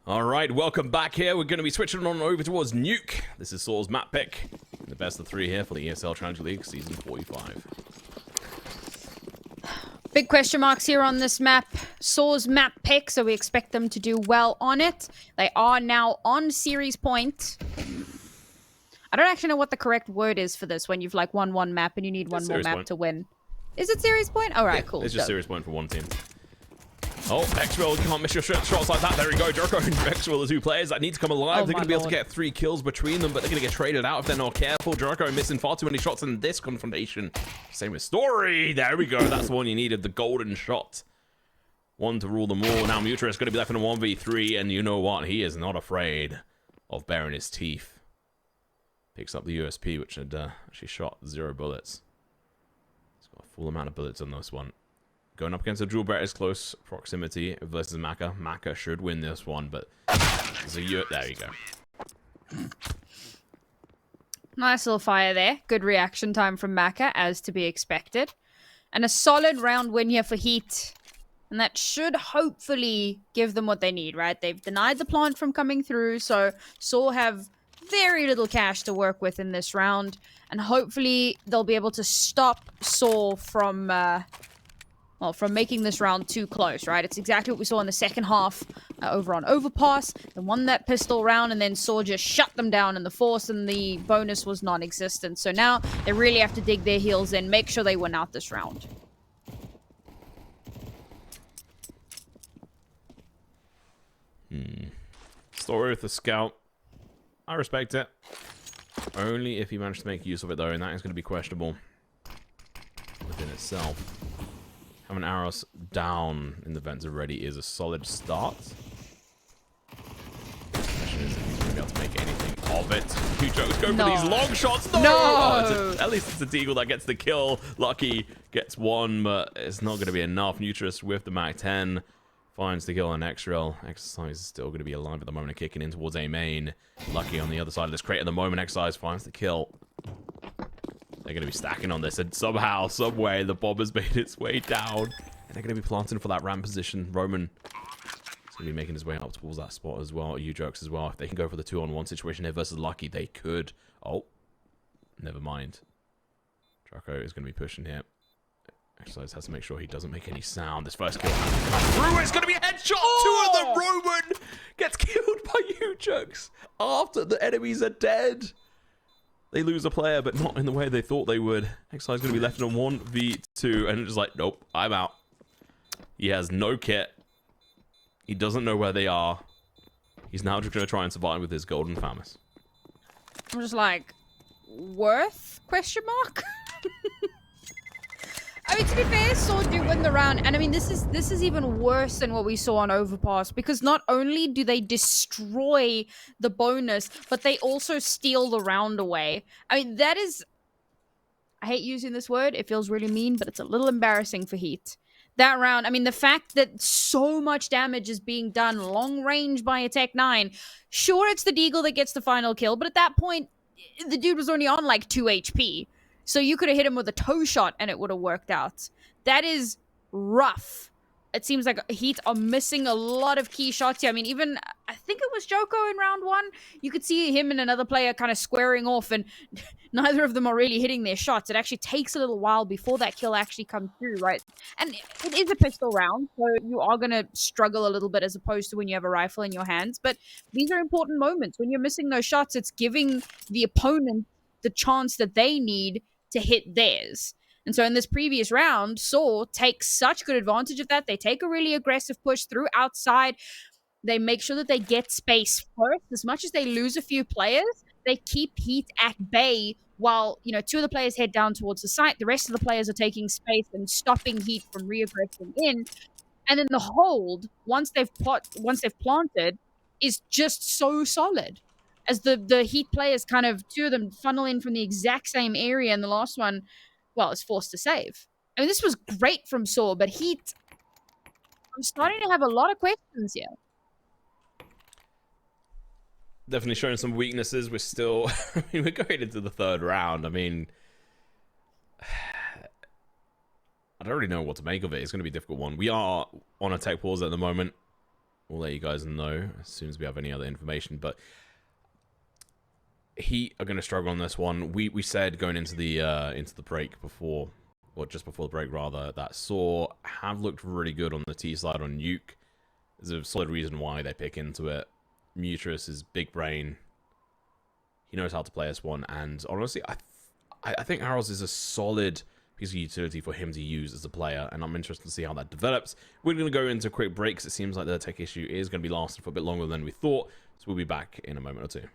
All right, welcome back here. We're going to be switching on over towards Nuke. This is sAw's map pick. The best of 3 here for the ESL Challenger League Season 45. Big question marks here on this map. sAw's map pick, so we expect them to do well on it. They are now on series point. I don't actually know what the correct word is for this when you've like won one map and you need one more map to win. Is it series point? All right, cool. It's just series point for one team. Oh, Maxwell, you can't miss your shots like that. There we go. Joko and Maxwell are 2 players that need to come alive. They're going to be able to get 3 kills between them, but they're going to get traded out if they're not careful. Joko missing far too many shots in this confrontation. Same with Story. There we go. That's the one you needed, the golden shot. One to rule them all. Now Mutra is going to be left in a 1v3, and you know what? He is not afraid of baring his teeth. Picks up the USP, which had actually shot 0 bullets. He's got a full amount of bullets on this one. Going up against a dual Brett is close proximity versus Maka. Maka should win this one, but there's a there you go. Nice little fire there. Good reaction time from Maka, as to be expected. And a solid round win here for HEET. And that should hopefully give them what they need, right? They've denied the plant from coming through, so sAw have very little cash to work with in this round. And hopefully they'll be able to stop sAw from... well, from making this round too close, right? It's exactly what we saw in the second half over on Overpass. They won that pistol round, and then sAw just shut them down in the force, and the bonus was non-existent. So now they really have to dig their heels in, make sure they win out this round. Story with the scout. I respect it. Only if he managed to make use of it, though, and that is going to be questionable within itself. Having arrows down in the vents already is a solid start. The question is if he's going to be able to make anything of it. HEETDjoko go for these long shots. No! Oh, at least it's a Deagle that gets the kill. Lucky gets 1, but it's not going to be enough. Nutrus with the Mac 10 finds the kill on Extrail. Exercise is still going to be alive at the moment and kicking in towards A main. Lucky on the other side of this crate at the moment. Exercise finds the kill. They're going to be stacking on this, and somehow, someway, the bomb has made its way down. And they're going to be planting for that ramp position. Roman is going to be making his way up towards that spot as well. HEETDjoko as well. If they can go for the 2-on-1 situation here versus Lucky, they could. Oh, never mind. Joko is going to be pushing here. Exercise has to make sure he doesn't make any sound. This first kill has to come through. It's going to be a headshot. Oh! 2 of them. Roman gets killed by HEETDjoko after the enemies are dead. They lose a player, but not in the way they thought they would. Exile is going to be left in a 1v2, and it's just like, nope, I'm out. He has no kit. He doesn't know where they are. He's now just going to try and survive with his golden FAMAS. I'm just like, worth? Question mark? I mean, to be fair, sAw do win the round, and I mean, this is even worse than what we saw on Overpass, because not only do they destroy the bonus, but they also steal the round away. I mean, that is... I hate using this word, it feels really mean, but it's a little embarrassing for HEET. That round, I mean, the fact that so much damage is being done long range by a Tech 9, sure, it's the Deagle that gets the final kill, but at that point, the dude was only on like 2 HP. So you could have hit him with a toe shot and it would have worked out. That is rough. It seems like HEET are missing a lot of key shots here. I mean, even, I think it was Joko in round 1. You could see him and another player kind of squaring off, and neither of them are really hitting their shots. It actually takes a little while before that kill actually comes through, right? And it is a pistol round, so you are going to struggle a little bit as opposed to when you have a rifle in your hands. But these are important moments. When you're missing those shots, it's giving the opponent the chance that they need to hit theirs. And so in this previous round, sAw takes such good advantage of that. They take a really aggressive push through outside. They make sure that they get space first. As much as they lose a few players, they keep HEET at bay while, you know, 2 of the players head down towards the site. The rest of the players are taking space and stopping HEET from re-aggressing in. And then the hold, once they've planted, is just so solid. As the HEET players kind of, 2 of them funnel in from the exact same area, and the last one, well, is forced to save. I mean, this was great from sAw, but HEET, I'm starting to have a lot of questions here. Definitely showing some weaknesses. We're still, I mean, we're going into the 3rd round. I mean, I don't really know what to make of it. It's going to be a difficult one. We are on a tech pause at the moment. We'll let you guys know as soon as we have any other information. But Heat are going to struggle on this one. We said going into the break before, or just before the break rather, that sAw have looked really good on the T side on Nuke. There's a solid reason why they pick into it. Mutrus is big brain. He knows how to play this one, and honestly, I think Arrows is a solid piece of utility for him to use as a player, and I'm interested to see how that develops. We're going to go into a quick break because it seems like the tech issue is going to be lasting for a bit longer than we thought, so we'll be back in a moment or two.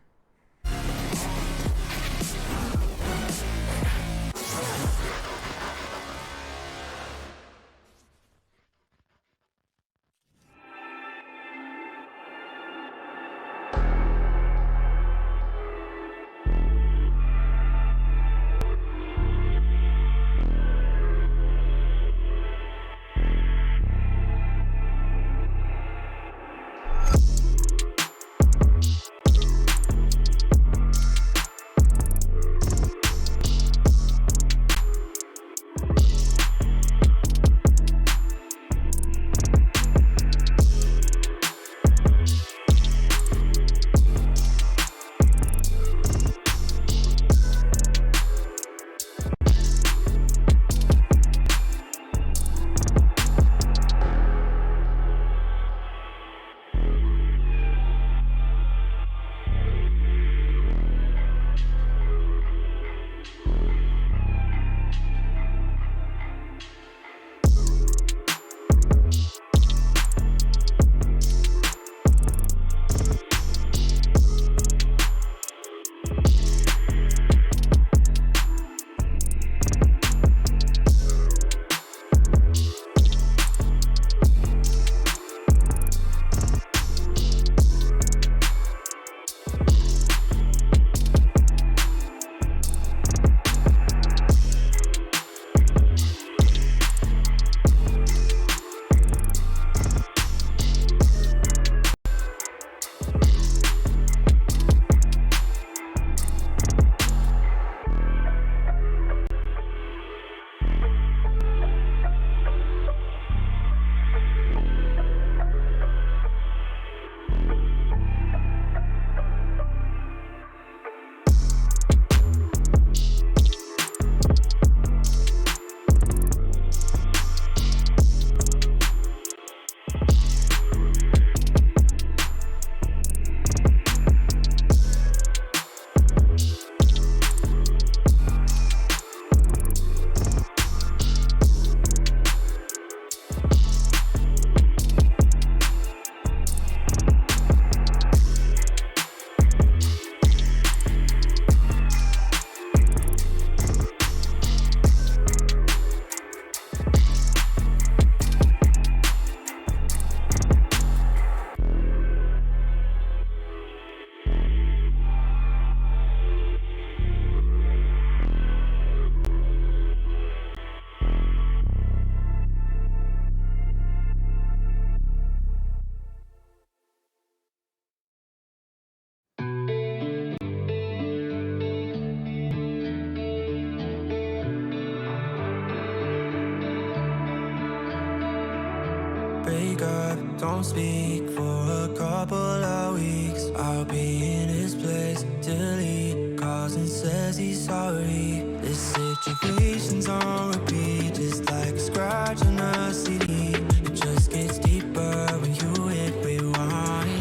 break up, don't speak for a couple of weeks. I'll be in his place till he calls and says he's sorry. This situation's on repeat, just like a scratch on a CD. It just gets deeper when you hit rewind.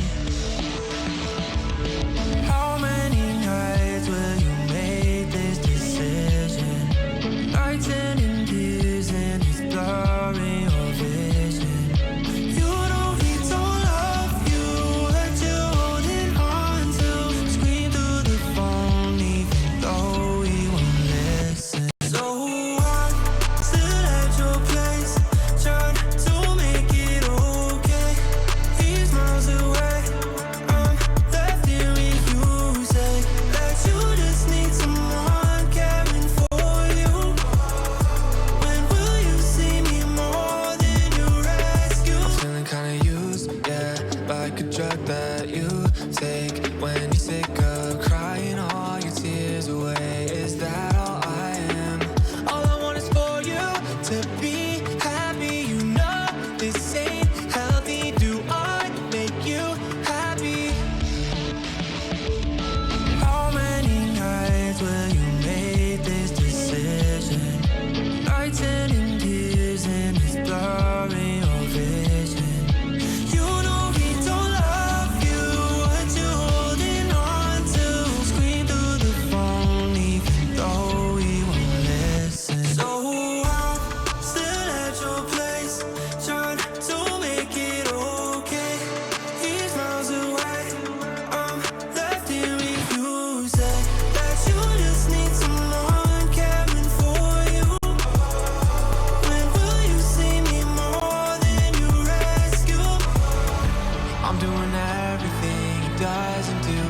How many nights will you make this decision? Nights ending tears and it's blurring your vision. You know he don't love you, what you holding on to. Scream through the phone even though he won't listen. So I'm still at your place, trying to make it okay. He's miles away, I'm left hearing you say that you just need someone caring for you. When will you see me more than your rescue? I'm feeling kinda used, yeah, like a drug that you take when you're sick of crying all your tears away. Is that all I am? All I want is for you to be happy. You know this ain't healthy. Do I make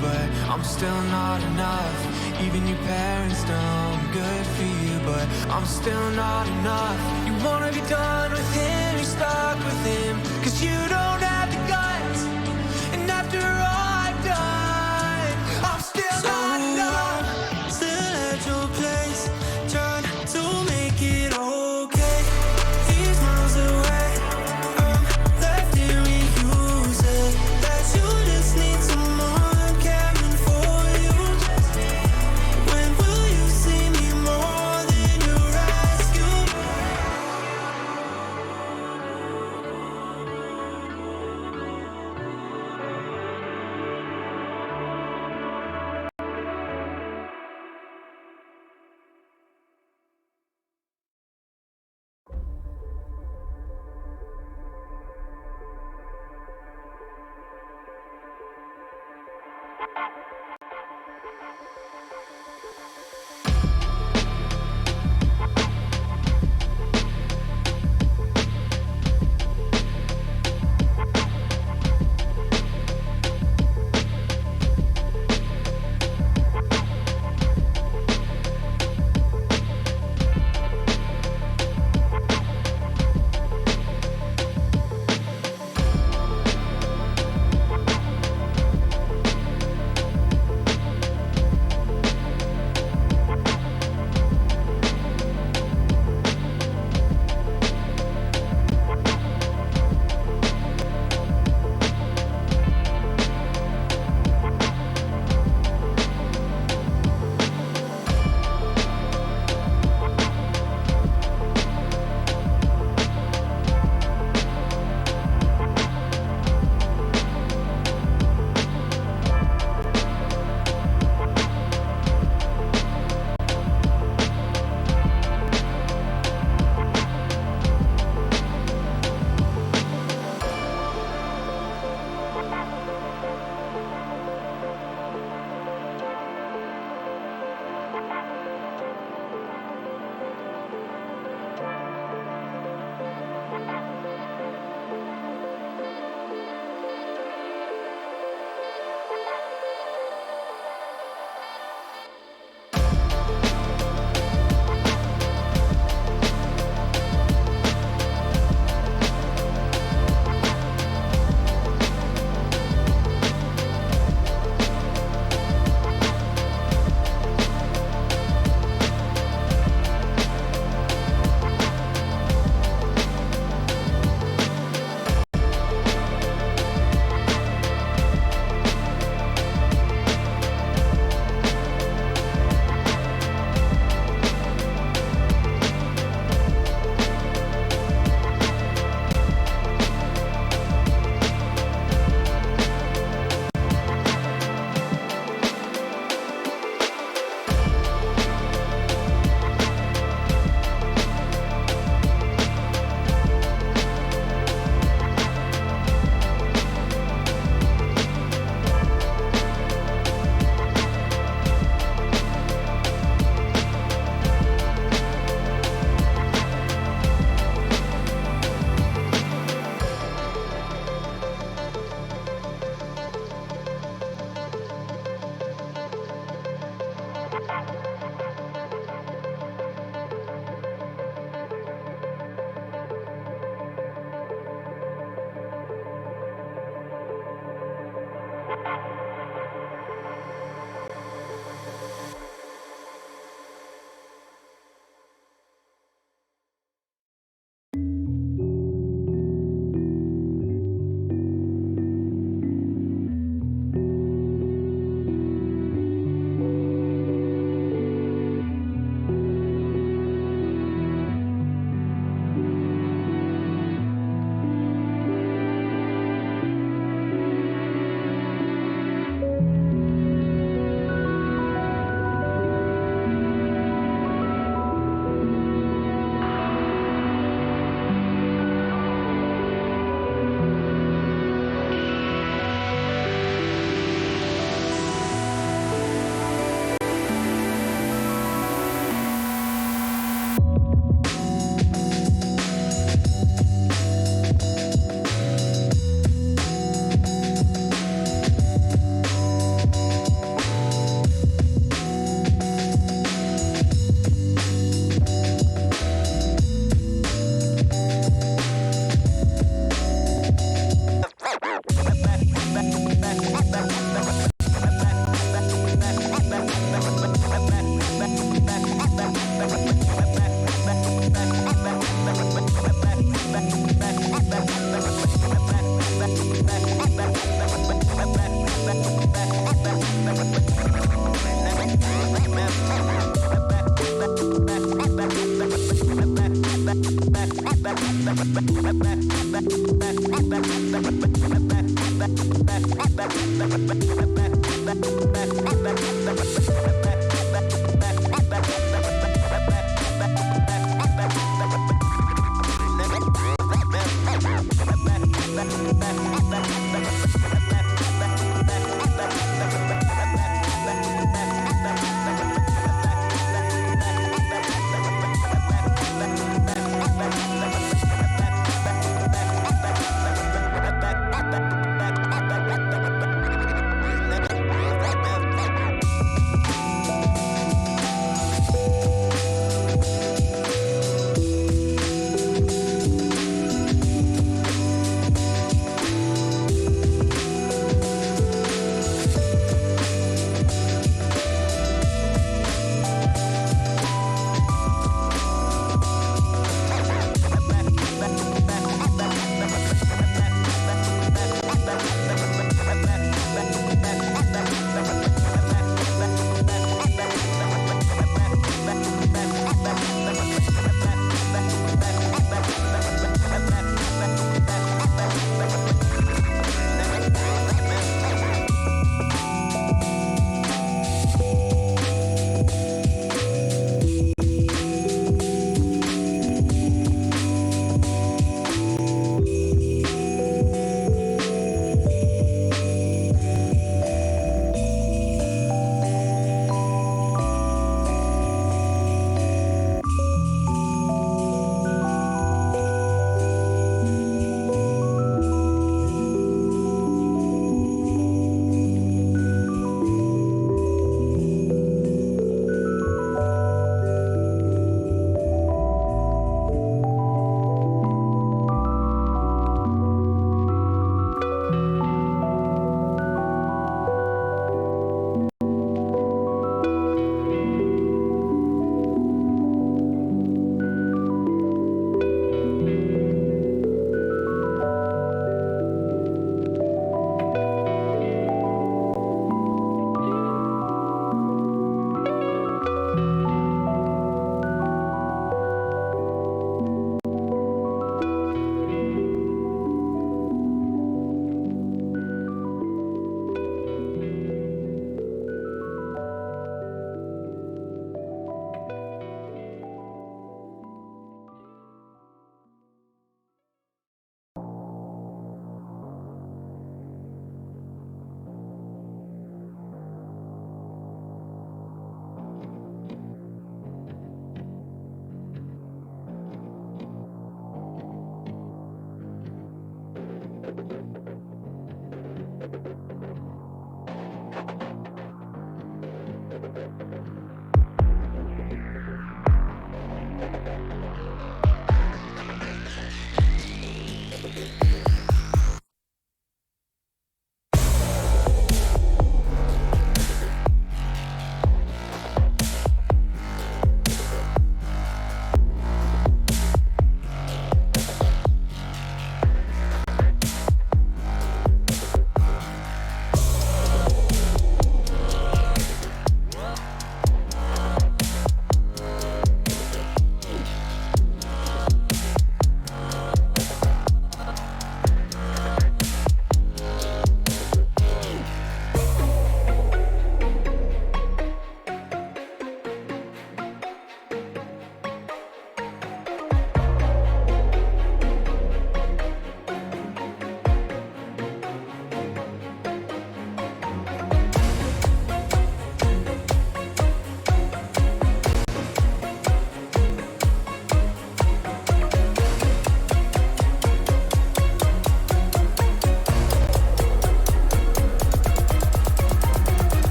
but I'm still not enough. Even your parents know I'm good for you, but I'm still not enough. You wanna be done with him, you're stuck with him, 'cause you don't have the guts. And after all I've done, I'm still not enough. Still at your place, trying to make it okay. He's miles away, I'm left here reusing that you just need someone caring for you. When will you see me more than your rescue?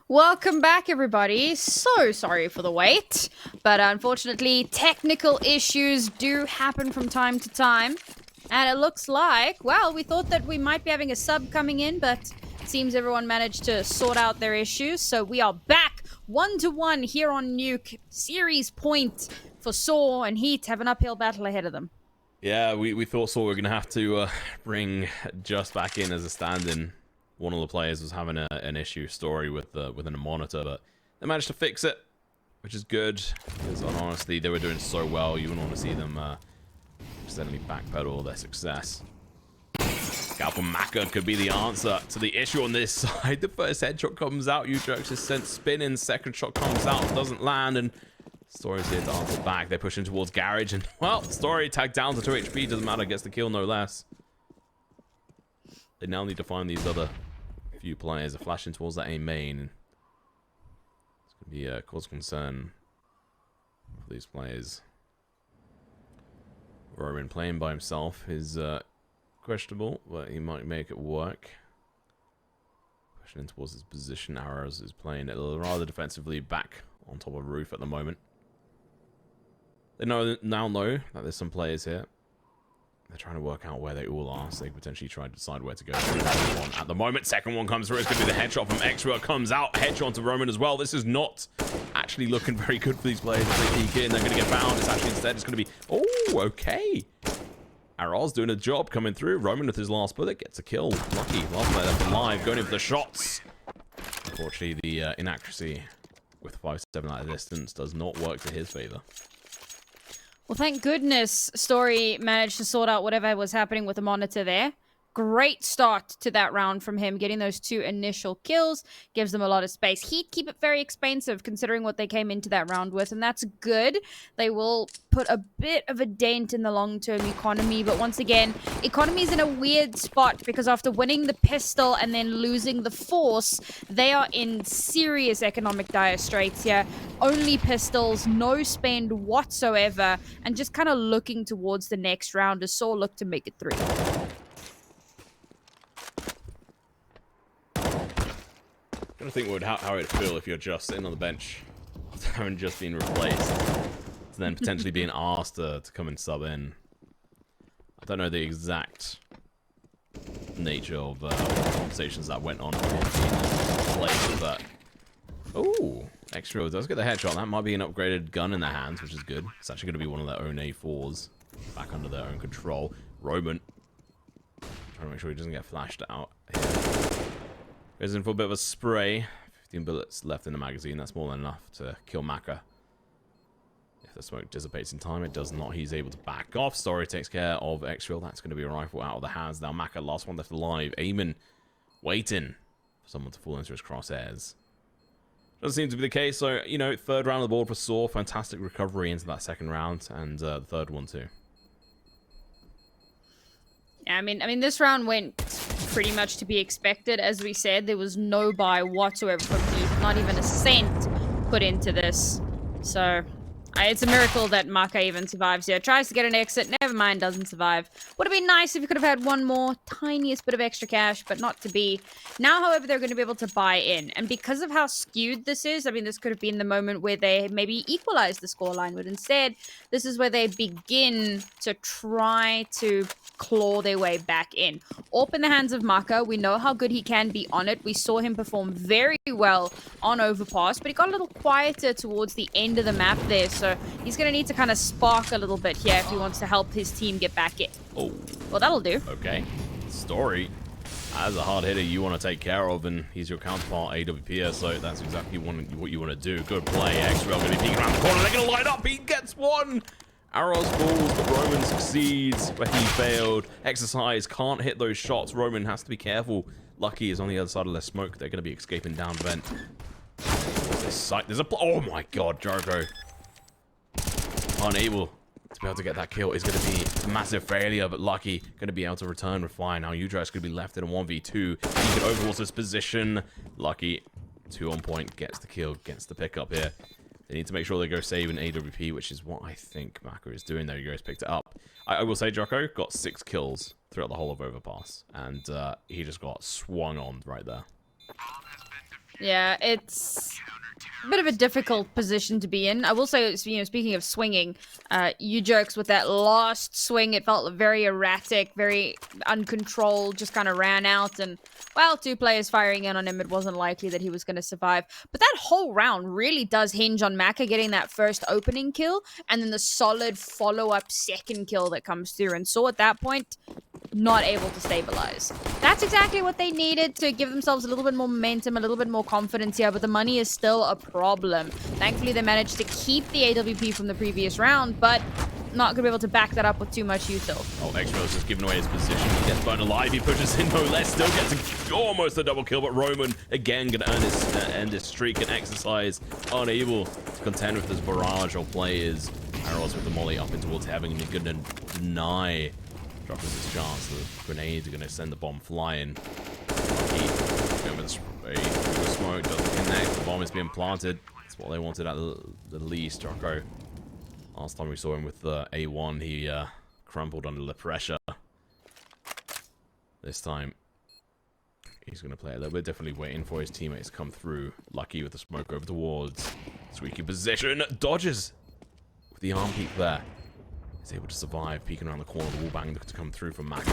Welcome back, everybody. So sorry for the wait, but unfortunately, technical issues do happen from time to time. And it looks like, well, we thought that we might be having a sub coming in, but it seems everyone managed to sort out their issues. So we are back 1-1 here on Nuke. Series point for sAw and HEET have an uphill battle ahead of them. Yeah, we thought sAw were going to have to bring Just back in as a stand-in. One of the players was having an issue story within a monitor, but they managed to fix it, which is good. Because honestly, they were doing so well. You wouldn't want to see them suddenly backpedal their success. Scalpel Maka could be the answer to the issue on this side. The first headshot comes out. HEETDjoko is sent spinning. Second shot comes out, doesn't land, and Story's here to answer back. They're pushing towards Garage, and well, Story tagged down to 2 HP. Doesn't matter, gets the kill no less. They now need to find these other few players are flashing towards that A main. It's going to be a cause of concern for these players. Roman playing by himself is questionable, but he might make it work. Pushing in towards his position. Arrows is playing it rather defensively back on top of roof at the moment. They now know that there's some players here. They're trying to work out where they all are, so they potentially try to decide where to go. One at the moment. Second one comes through. It's going to be the headshot from Extra. Comes out. Headshot to Roman as well. This is not actually looking very good for these players. If they peek in, they're going to get found. It's actually instead, it's going to be... Oh, okay. Arrow's doing a job coming through. Roman with his last bullet gets a kill. Lucky. Last player left alive. Going in for the shots. Unfortunately, the inaccuracy with 5-7 at a distance does not work to his favor. Well, thank goodness Story managed to sort out whatever was happening with the monitor there. Great start to that round from him. Getting those 2 initial kills gives them a lot of space. Heat keep it very expensive considering what they came into that round with, and that's good. They will put a bit of a dent in the long-term economy, but once again, economy's in a weird spot because after winning the pistol and then losing the force, they are in serious economic dire straits here. Only pistols, no spend whatsoever, and just kind of looking towards the next round as sAw look to make it 3. I don't think how it would feel if you're just sitting on the bench, having just been replaced, and then potentially being asked to come and sub in. I don't know the exact nature of conversations that went on in place, but oh, Extra does get the headshot. That might be an upgraded gun in their hands, which is good. It's actually going to be one of their own A4s back under their own control. Roman trying to make sure he doesn't get flashed out here. Goes in for a bit of a spray. 15 bullets left in the magazine. That's more than enough to kill Maka. If the smoke dissipates in time, it does not. He's able to back off. Story takes care of Extrail. That's going to be a rifle out of the hands. Now Maka, last one left alive. Aiming, waiting for someone to fall into his crosshairs. Doesn't seem to be the case. So, you know, 3rd round of the board for sAw. Fantastic recovery into that 2nd round. And the 3rd one too. I mean, this round went pretty much to be expected. As we said, there was no buy whatsoever from Heat, not even a cent put into this. So, it's a miracle that Maka even survives here. Tries to get an exit, never mind, doesn't survive. Would have been nice if he could have had one more tiniest bit of extra cash, but not to be. Now, however, they're going to be able to buy in. And because of how skewed this is, I mean, this could have been the moment where they maybe equalize the scoreline, but instead, this is where they begin to try to claw their way back in. Up in the hands of Maka. We know how good he can be on it. We saw him perform very well on Overpass, but he got a little quieter towards the end of the map there, so he's going to need to kind of spark a little bit here if he wants to help his team get back in. Oh. Well, that'll do. Okay. Story. As a hard hitter you want to take care of, and he's your counterpart AWP, so that's exactly what you want to do. Good play. X-Rail going to be peeking around the corner. They're going to light up. He gets one. Arrows falls, but Roman succeeds where he failed. Exercise can't hit those shots. Roman has to be careful. Lucky is on the other side of their smoke. They're going to be escaping down vent. There's a... Oh my god, Joko. Unable to be able to get that kill is going to be a massive failure, but Lucky going to be able to return with fire. Now Udra is going to be left in a 1v2. He can overwatch his position. Lucky, 2 on point, gets the kill, gets the pickup here. They need to make sure they go save an AWP, which is what I think Maka is doing. There you go, he's picked it up. I will say Joko got 6 kills throughout the whole of Overpass, and he just got swung on right there. Yeah, it's a bit of a difficult position to be in. I will say, you know, speaking of swinging, Udjokos with that last swing, it felt very erratic, very uncontrolled, just kind of ran out, and, well, 2 players firing in on him, it wasn't likely that he was going to survive. But that whole round really does hinge on Maka getting that first opening kill, and then the solid follow-up second kill that comes through, and sAw at that point, not able to stabilize. That's exactly what they needed to give themselves a little bit more momentum, a little bit more confidence here, but the money is still a problem. Thankfully, they managed to keep the AWP from the previous round, but not going to be able to back that up with too much util. Oh, X-Rail's just giving away his position. He gets burned alive. He pushes in no less. Still gets almost a double kill, but Roman, again, going to end his streak and Exercise. Unable to contend with this barrage of players. Arrows with the molly up and towards heaven, and he's going to deny dropping his chance. The grenades are going to send the bomb flying. Lucky going with the smoke, doesn't connect. The bomb is being planted. That's what they wanted at the least. Joko, last time we saw him with the A1, he crumpled under the pressure. This time, he's going to play a little bit differently, waiting for his teammates to come through. Lucky with the smoke over towards squeaky position. Dodges with the arm peek there. He's able to survive, peeking around the corner. The wallbang to come through from Maka.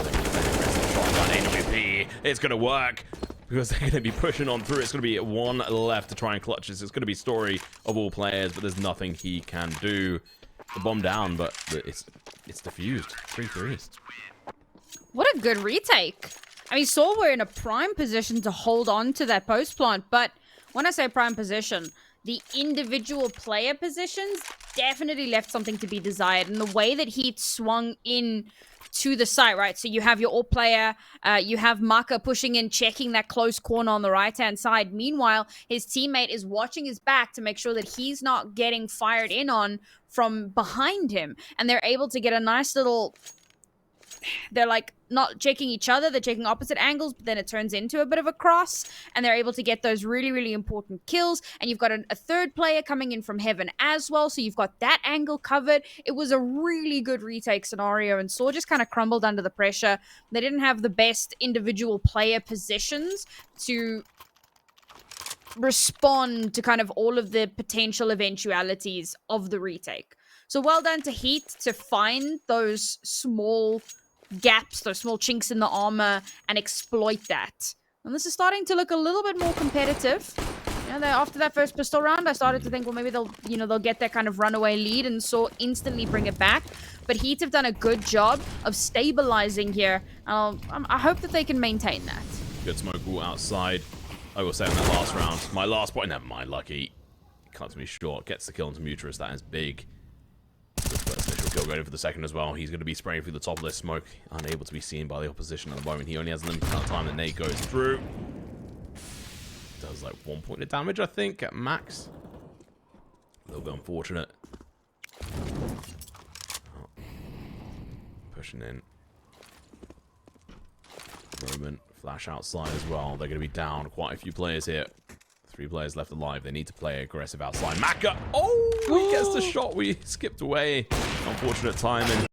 AWP. It's going to work because they're going to be pushing on through. It's going to be 1 left to try and clutch this. It's going to be Story of all players, but there's nothing he can do. The bomb down, but it's defused. 3-3. What a good retake. I mean, sAw were in a prime position to hold on to that post plant, but when I say prime position, the individual player positions definitely left something to be desired. And the way that Heat swung in to the site, right? So you have your AWP player, you have Maka pushing in, checking that close corner on the right-hand side. Meanwhile, his teammate is watching his back to make sure that he's not getting fired in on from behind him. And they're able to get a nice little... They're like not checking each other, they're checking opposite angles, but then it turns into a bit of a cross, and they're able to get those really, really important kills. And you've got a third player coming in from heaven as well, so you've got that angle covered. It was a really good retake scenario, and sAw just kind of crumbled under the pressure. They didn't have the best individual player positions to respond to kind of all of the potential eventualities of the retake. So well done to Heat to find those small gaps, those small chinks in the armor, and exploit that. And this is starting to look a little bit more competitive. You know, after that first pistol round, I started to think, well, maybe they'll get that kind of runaway lead, and sAw instantly bring it back. But Heat have done a good job of stabilizing here. I hope that they can maintain that. Good smoke all outside. I will say in that last round, my last point. Never mind, Lucky cuts me short, gets the kill into Mutrus. That is big. First initial kill going for the second as well. He's going to be spraying through the top of this smoke, unable to be seen by the opposition at the moment. He only has a limited amount of time. The nade goes through. Does like 1 point of damage, I think, at max. A little bit unfortunate. Oh. Pushing in. Roman flash outside as well. They're going to be down quite a few players here. 3 players left alive. They need to play aggressive outside. Maka! Oh! He gets the shot. We skipped away. Unfortunate timing.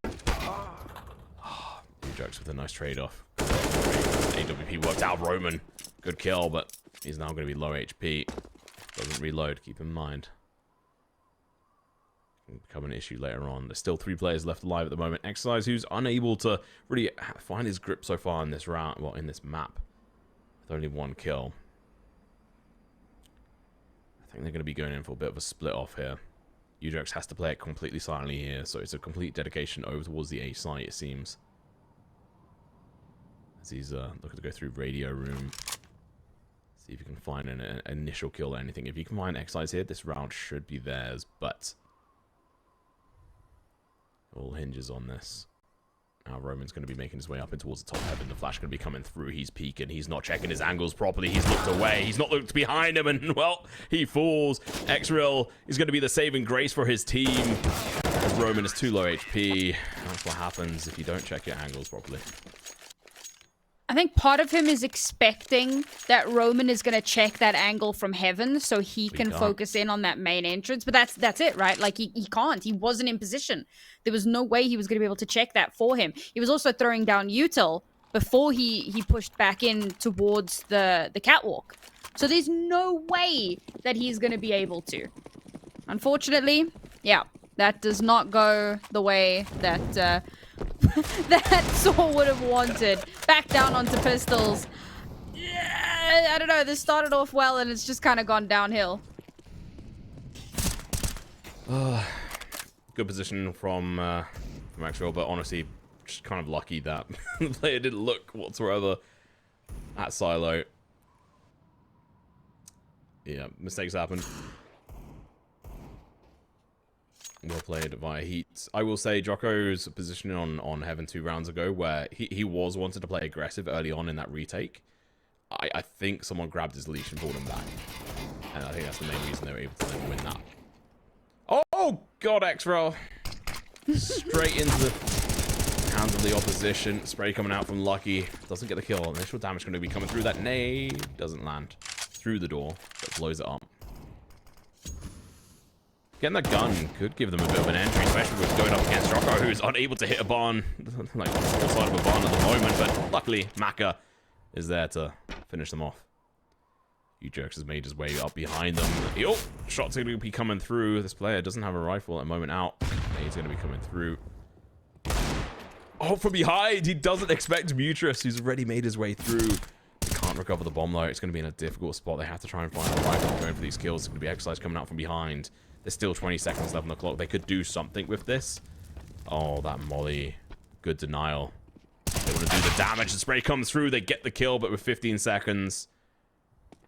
HEETJokos with a nice trade-off. AWP worked out. Roman. Good kill, but he's now going to be low HP. Doesn't reload. Keep in mind. Can become an issue later on. There's still 3 players left alive at the moment. Exercise, who's unable to really find his grip so far in this round. Well, in this map. With only 1 kill. I think they're going to be going in for a bit of a split off here. HEETJokos has to play it completely silently here, so it's a complete dedication over towards the A site, it seems. As he's looking to go through radio room. See if you can find an initial kill or anything. If you can find Exercise here, this round should be theirs, but it all hinges on this. Now Roman's going to be making his way up in towards the top heaven. The flash going to be coming through. He's peeking. He's not checking his angles properly. He's looked away. He's not looked behind him. And, well, he falls. Xreal is going to be the saving grace for his team. As Roman is too low HP. That's what happens if you don't check your angles properly. I think part of him is expecting that Roman is going to check that angle from heaven so he can focus in on that main entrance. But that's it, right? Like, he can't. He wasn't in position. There was no way he was going to be able to check that for him. He was also throwing down util before he pushed back in towards the catwalk. So there's no way that he's going to be able to. Unfortunately, yeah, that does not go the way that... that sAw would have wanted. Back down onto pistols. Yeah, I don't know. This started off well and it's just kind of gone downhill. Good position from Xreal, but honestly, just kind of lucky that the player didn't look whatsoever at Silo. Yeah, mistakes happen. Well played via Heat. I will say Joko's positioning on Heaven 2 rounds ago, where he was wanted to play aggressive early on in that retake. I think someone grabbed his leash and pulled him back. And I think that's the main reason they were able to then win that. Oh, God, Xreal. Straight into the hands of the opposition. Spray coming out from Lucky. Doesn't get the kill. Initial damage going to be coming through. That nade doesn't land through the door, but blows it up. Getting that gun could give them a bit of an entry, especially with going up against Joko, who's unable to hit a barn, like the full side of a barn at the moment, but luckily Maka is there to finish them off. HEETJokos has made his way up behind them. Oh, shots are going to be coming through. This player doesn't have a rifle at the moment out. He's going to be coming through. Oh, from behind! He doesn't expect Mutrus, who's already made his way through. They can't recover the bomb though. It's going to be in a difficult spot. They have to try and find a rifle going for these kills. It's going to be Exercise coming out from behind. There's still 20 seconds left on the clock. They could do something with this. Oh, that molly. Good denial. They want to do the damage. The spray comes through. They get the kill, but with 15 seconds,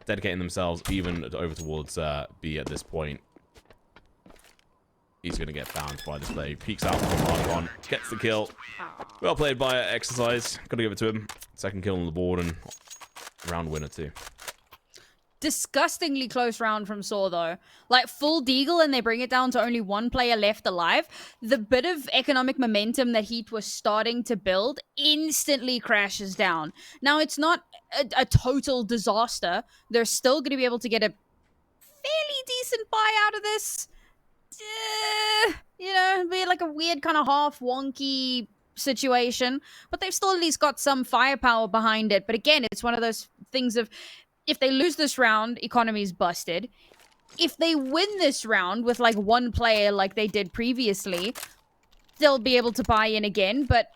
dedicating themselves even over towards B at this point. He's going to get found by this play. Peeks out from Mark gets the kill. Well played by Exercise. Got to give it to him. Second kill on the board and round winner too. Disgustingly close round from sAw, though. Like, full deagle, and they bring it down to only one player left alive. The bit of economic momentum that HEET was starting to build instantly crashes down. Now, it's not a total disaster. They're still going to be able to get a fairly decent buy out of this. You know, be like a weird kind of half wonky situation. But they've still at least got some firepower behind it. But again, it's one of those things of... If they lose this round, economy's busted. If they win this round with, like, one player like they did previously, they'll be able to buy in again. But,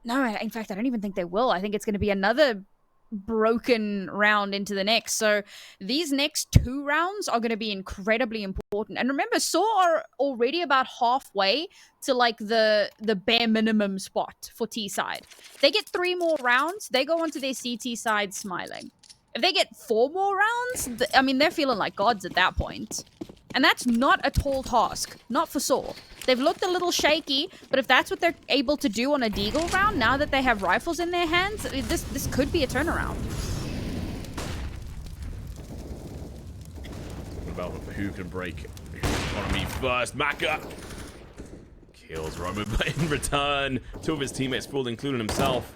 no, in fact, I don't even think they will. I think it's going to be another broken round into the next. So these next 2 rounds are going to be incredibly important. And remember, sAw are already about halfway to, like, the bare minimum spot for T side. They get 3 more rounds, they go onto their CT side smiling. If they get 4 more rounds, I mean, they're feeling like gods at that point. And that's not a tall task. Not for sAw. They've looked a little shaky, but if that's what they're able to do on a deagle round, now that they have rifles in their hands, this could be a turnaround. Talking about who can break economy first. Maka kills Roman, but in return, 2 of his teammates pulled, including himself.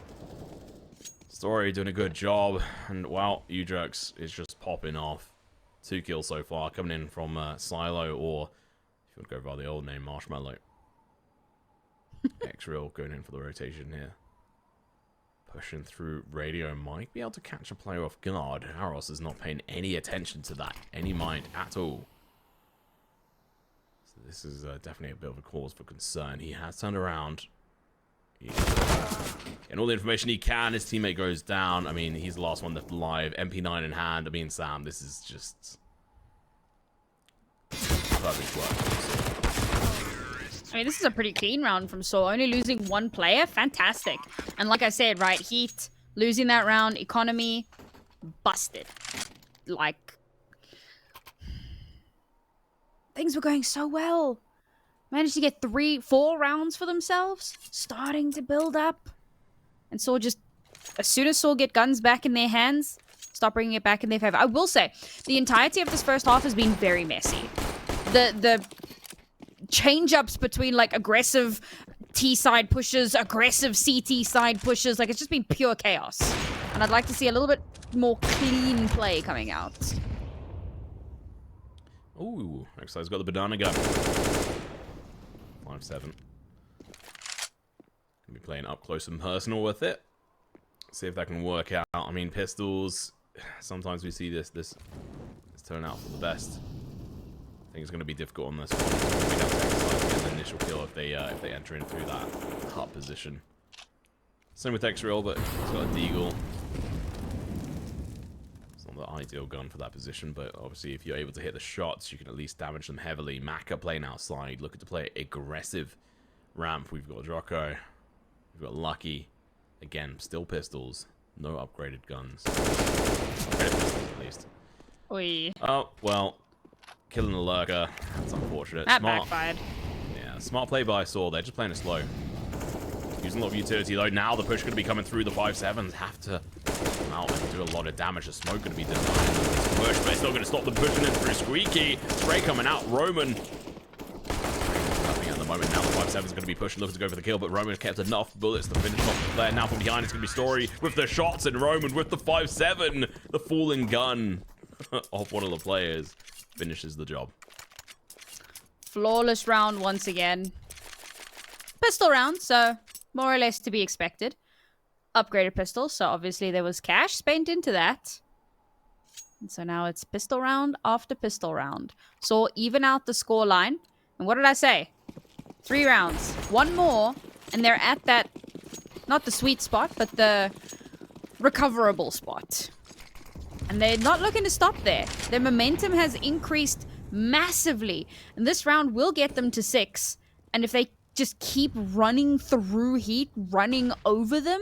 Story doing a good job, and wow, HEETDjoko is just popping off. 2 kills so far, coming in from Silo, or if you want to go by the old name, Marshmallow. X-Real going in for the rotation here. Pushing through radio, might be able to catch a player off guard. Haros is not paying any attention to that, any mind at all. So this is definitely a bit of a cause for concern. He has turned around. And all the information he can, his teammate goes down. I mean, he's the last one left alive. MP9 in hand. I mean, Sam, this is just perfect work. I mean, this is a pretty clean round from sAw. Only losing 1 player. Fantastic. And like I said, right, HEET, losing that round, economy, busted. Like, things were going so well. Managed to get 4 rounds for themselves. Starting to build up. And sAw just, as soon as sAw get guns back in their hands, start bringing it back in their favor. I will say, the entirety of this first half has been very messy. The change-ups between, like, aggressive T-side pushes, aggressive CT side pushes, like, it's just been pure chaos. And I'd like to see a little bit more clean play coming out. Ooh, Excise's got the banana gun. 5-7. Gonna be playing up close and personal with it. See if that can work out. I mean, pistols. Sometimes we see this turn out for the best. I think it's going to be difficult on this one. We have to get an initial kill if they enter in through that hut position. Same with X-Real, but he's got a deagle. It's not the ideal gun for that position, but obviously if you're able to hit the shots, you can at least damage them heavily. Maka playing outside, looking to play aggressive ramp. We've got Joko, we've got Lucky. Again, still pistols, no upgraded guns. Upgraded pistols at least. Oi. Oh, well, killing the lurker. That's unfortunate. That Smart. backfired. Yeah, smart play by sAw. They're just playing it slow. Using a lot of utility though. Now the push going to be coming through. The 5-7s have to come out and do a lot of damage. The smoke going to be denied this push, but it's not going to stop them pushing in through Squeaky. Spray coming out. Roman. Nothing at the moment. Now the 5-7's going to be pushing, looking to go for the kill, but Roman kept enough bullets to finish off the player. Now from behind it's going to be Story with the shots, and Roman with the 5-7. The falling gun off one of the players finishes the job. Flawless round once again. Pistol round, so more or less to be expected. Upgraded pistol, so obviously there was cash spent into that. And so now it's pistol round after pistol round. So even out the score line. And what did I say? 3 rounds. 1 more, and they're at that, not the sweet spot, but the recoverable spot. And they're not looking to stop there. Their momentum has increased massively. And this round will get them to 6. And if they just keep running through HEET, running over them,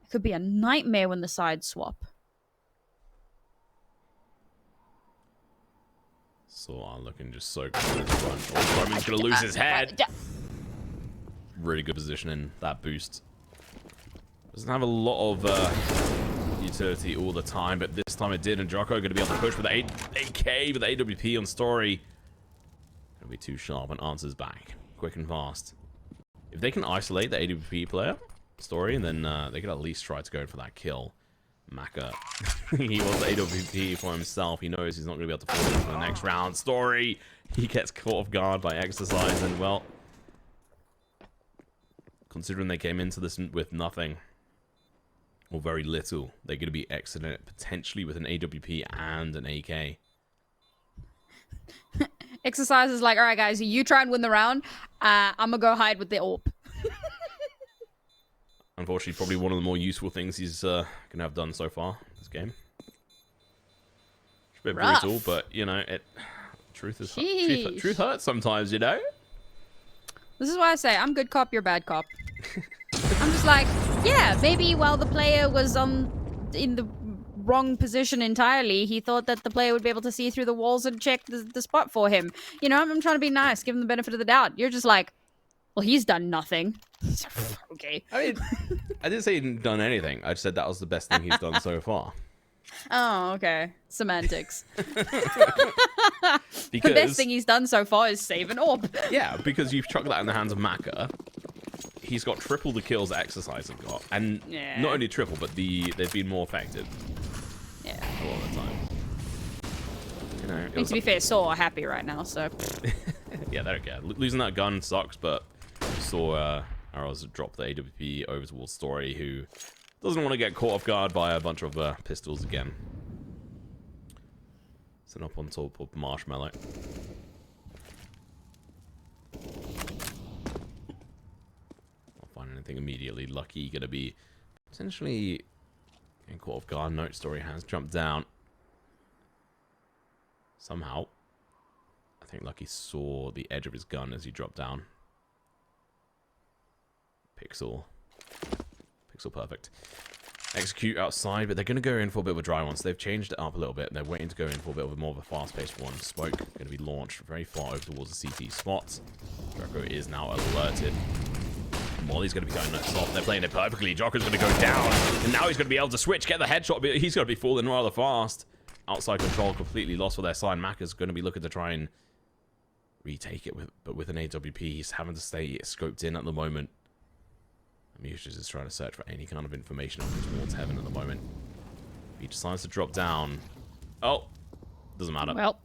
it could be a nightmare when the sides swap. Sa'W looking just so good in front. Oh, Roman's gonna lose his head. Really good position in that boost. Doesn't have a lot of utility all the time, but this time it did, and Djoko gonna be able to push with the 8K with the AWP on Story. Gonna be too sharp and answers back quick and fast. If they can isolate the AWP player, Story, and then they could at least try to go for that kill. Maka, he wants the AWP for himself. He knows he's not going to be able to fall into the next round. Story, he gets caught off guard by Exercise, and well, considering they came into this with nothing, or very little, they're going to be exiting it potentially with an AWP and an AK. Exercise is like, all right, guys, you try and win the round. I'm going to go hide with the AWP. Unfortunately, probably one of the more useful things he's going to have done so far this game. It's a bit brutal, but, you know, truth hurts sometimes, you know? This is why I say, I'm good cop, you're bad cop. I'm just like, yeah, maybe while the player was in the wrong position entirely, he thought that the player would be able to see through the walls and check the spot for him. You know, I'm trying to be nice, give him the benefit of the doubt. You're just like, well, he's done nothing. Okay. I mean, I didn't say he hadn't done anything. I just said that was the best thing he's done so far. Oh, okay. Semantics. Because, the best thing he's done so far is save an AWP. Yeah, because you've chucked that in the hands of Maka. He's got triple the kills Exercise have got. And not only triple, but they've been more effective. Yeah. A lot of the time. You know, I mean, to be fair, Sa'W are happy right now, so... Yeah, they don't care. Losing that gun sucks, but saw Arrows drop the AWP over towards Story, who doesn't want to get caught off guard by a bunch of pistols again. Sitting up on top of Marshmallow. Not find anything immediately. Lucky gonna be potentially getting caught off guard. Note Story has jumped down. Somehow. I think Lucky saw the edge of his gun as he dropped down. Pixel perfect. Execute outside, but they're going to go in for a bit of a dry one, so they've changed it up a little bit. They're waiting to go in for a bit of a more of a fast-paced one. Smoke going to be launched very far over towards the CT spot. Djoko is now alerted. Molly's going to be going nuts off. They're playing it perfectly. Djoko's going to go down, and now he's going to be able to switch, get the headshot, but he's going to be falling rather fast. Outside control completely lost for their side. Maka's going to be looking to try and retake it, but with an AWP, he's having to stay scoped in at the moment. Mucius is trying to search for any kind of information up towards heaven at the moment. He decides to drop down. Oh, doesn't matter. Well,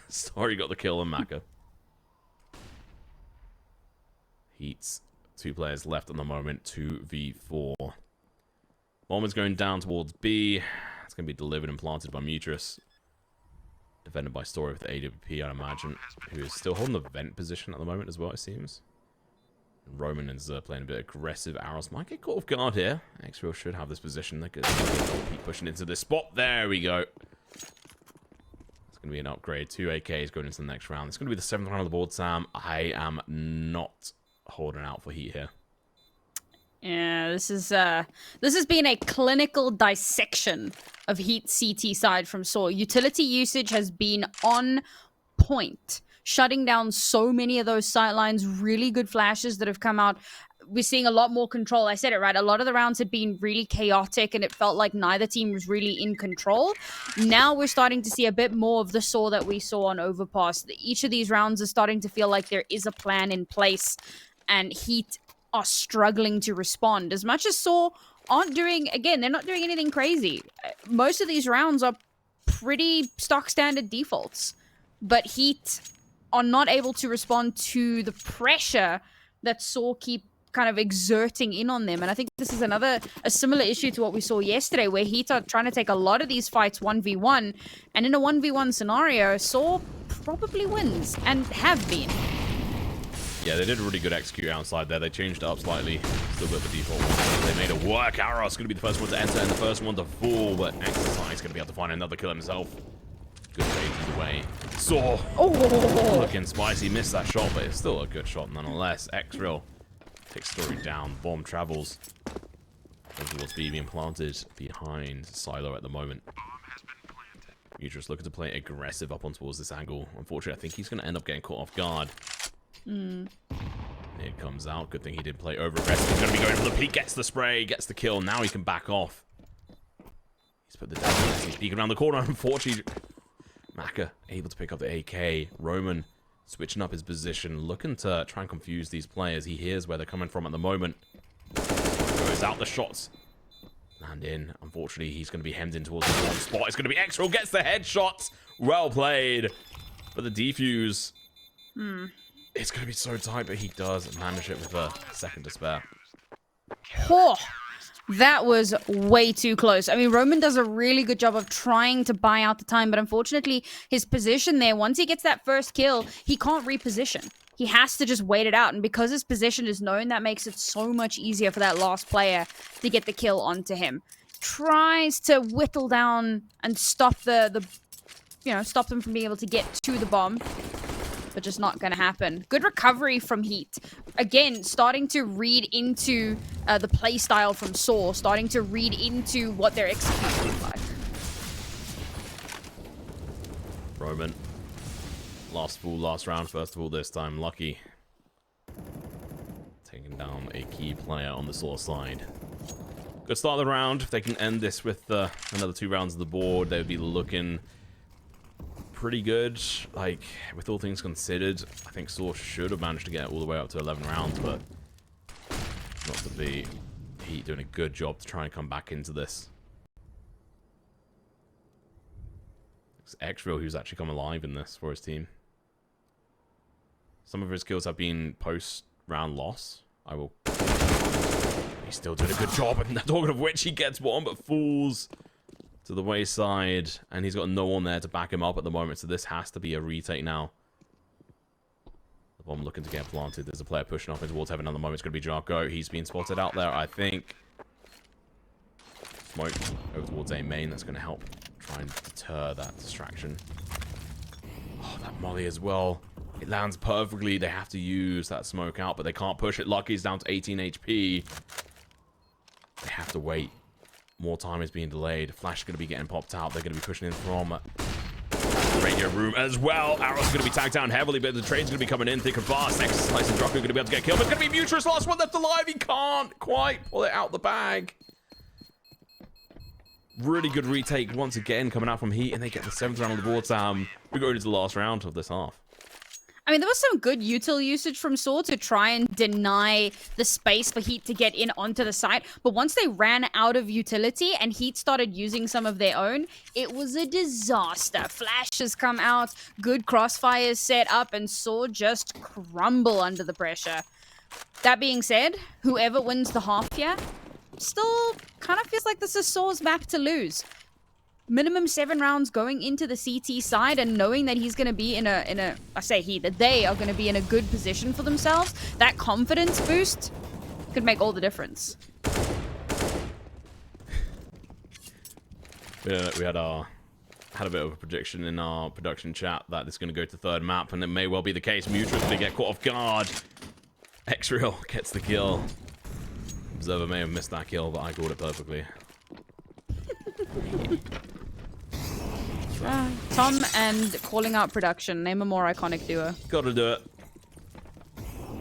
Story got the kill on Maka. Heats, 2 players left at the moment, 2v4. Bomb is going down towards B. It's going to be delivered and planted by Mucius. Defended by Story with the AWP, I'd imagine, who is still holding the vent position at the moment as well, it seems. Roman is playing a bit aggressive. Arrows might get caught off guard here. X-Real should have this position. They're going to keep pushing into this spot. There we go. It's going to be an upgrade. 2 AKs going into the next round. It's going to be the 7th round of the board, Sam. I am not holding out for Heat here. Yeah, this has been a clinical dissection of Heat CT side from Sa'W. Utility usage has been on point, shutting down so many of those sightlines. Really good flashes that have come out. We're seeing a lot more control. I said it right. A lot of the rounds had been really chaotic, and it felt like neither team was really in control. Now we're starting to see a bit more of the Sa'W that we saw on Overpass. Each of these rounds is starting to feel like there is a plan in place, and Heat are struggling to respond. As much as Sa'W aren't doing, again, they're not doing anything crazy. Most of these rounds are pretty stock standard defaults, but Heat are not able to respond to the pressure that Sa'W keep kind of exerting in on them. And I think this is a similar issue to what we saw yesterday, where Heat are trying to take a lot of these fights 1v1, and in a 1v1 scenario, Sa'W probably wins, and have been. Yeah, they did a really good execute outside there. They changed it up slightly. Still got the default one. They made it work. Arrows going to be the first one to enter and the first one to fall, but Exercise going to be able to find another kill himself. Good trade either way. Sa'W. Oh, looking spicy. Missed that shot, but it's still a good shot nonetheless. X-Real takes Story down. Bomb travels towards B, being planted behind Silo at the moment. Mutrus looking to play aggressive up on towards this angle. Unfortunately, I think he's going to end up getting caught off guard. It comes out. Good thing he didn't play over aggressive. He's going to be going for the peek. Gets the spray. Gets the kill. Now he can back off. He's put the dash. He's peeking around the corner. Unfortunately, Maka able to pick up the AK. Roman switching up his position. Looking to try and confuse these players. He hears where they're coming from at the moment. Goes out the shots. Land in. Unfortunately, he's going to be hemmed in towards the one spot. It's going to be Exreal. Gets the headshots. Well played. But the defuse... It's going to be so tight, but he does manage it with a second to spare. Oh, that was way too close. I mean, Roman does a really good job of trying to buy out the time, but unfortunately, his position there, once he gets that first kill, he can't reposition. He has to just wait it out, and because his position is known, that makes it so much easier for that last player to get the kill onto him. Tries to whittle down and stop stop them from being able to get to the bomb. But just not going to happen. Good recovery from HEET. Again, starting to read into the play style from sAw, starting to read into what their execution is like. Roman. Last round, first of all this time. Lucky. Taking down a key player on the sAw side. Good start of the round. If they can end this with another 2 rounds of the board, they would be looking... pretty good. Like, with all things considered, I think sAw should have managed to get all the way up to 11 rounds, but not to be. HEET doing a good job to try and come back into this. It's Exreal who's actually come alive in this for his team. Some of his kills have been post-round loss. He's still doing a good job, and talking of which, he gets one, but falls to the wayside, and he's got no one there to back him up at the moment, so this has to be a retake now. The bomb looking to get planted. There's a player pushing off into towards heaven at the moment. It's going to be HEETDjoko. He's been spotted out there, I think. Smoke over towards A main. That's going to help try and deter that distraction. Oh, that molly as well. It lands perfectly. They have to use that smoke out, but they can't push it. Lucky's down to 18 HP. They have to wait. More time is being delayed. Flash is going to be getting popped out. They're going to be pushing in from the radio room as well. Arrow's going to be tagged down heavily, but the trade's going to be coming in thick and fast. Exercise and Drocko going to be able to get killed. It's going to be Mutrus, last one left alive. He can't quite pull it out the bag. Really good retake once again coming out from HEET, and they get the 7th round on the board. We go into the last round of this half. I mean, there was some good util usage from sAw to try and deny the space for HEET to get in onto the site. But once they ran out of utility and HEET started using some of their own, it was a disaster. Flash has come out, good crossfires set up, and sAw just crumble under the pressure. That being said, whoever wins the half here still kind of feels like this is sAw's map to lose. Minimum 7 rounds going into the CT side, and knowing that he's going to be that they are going to be in a good position for themselves, that confidence boost could make all the difference. We had a bit of a prediction in our production chat that it's going to go to 3rd map, and it may well be the case. Mutrus going to get caught off guard. Exreal gets the kill. Observer may have missed that kill, but I called it perfectly. Tom and calling out production. Name a more iconic duo. Gotta do it.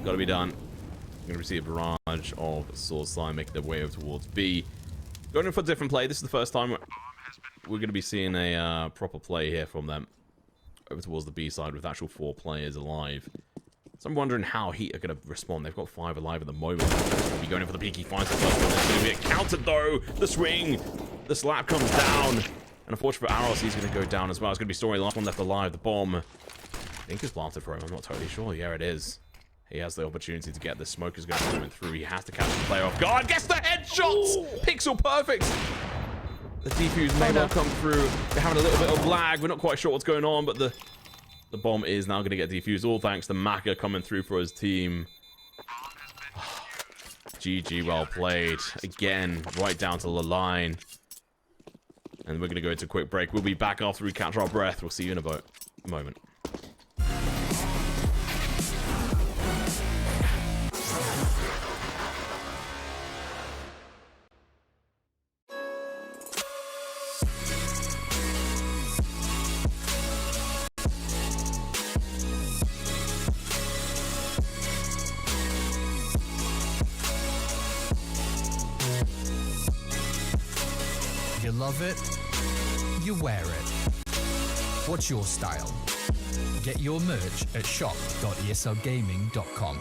Gotta be done. I'm gonna receive a barrage of sAw's slime making their way over towards B. Going in for a different play. This is the first time we're gonna be seeing a proper play here from them. Over towards the B side with actual 4 players alive. So I'm wondering how HEET are gonna respond. They've got 5 alive at the moment. They're gonna be going in for the peak. He finds the first one. There's gonna be a counter though. The swing. The slap comes down. And unfortunately for Arrows, he's going to go down as well. It's going to be Story, last one left alive. The bomb, I think, is planted for him. I'm not totally sure. Yeah, it is. He has the opportunity to get this. Smoke is going to be coming through. He has to catch the player off guard. Gets the headshots! Ooh. Pixel perfect! The defuse may well come through. They're having a little bit of lag. We're not quite sure what's going on, but the bomb is now going to get defused. All thanks to Maka coming through for his team. GG, well played. Again, right down to the line. And we're going to go into a quick break. We'll be back after we catch our breath. We'll see you in a moment. love it, you wear it. What's your style? Get your merch at shop.eslgaming.com.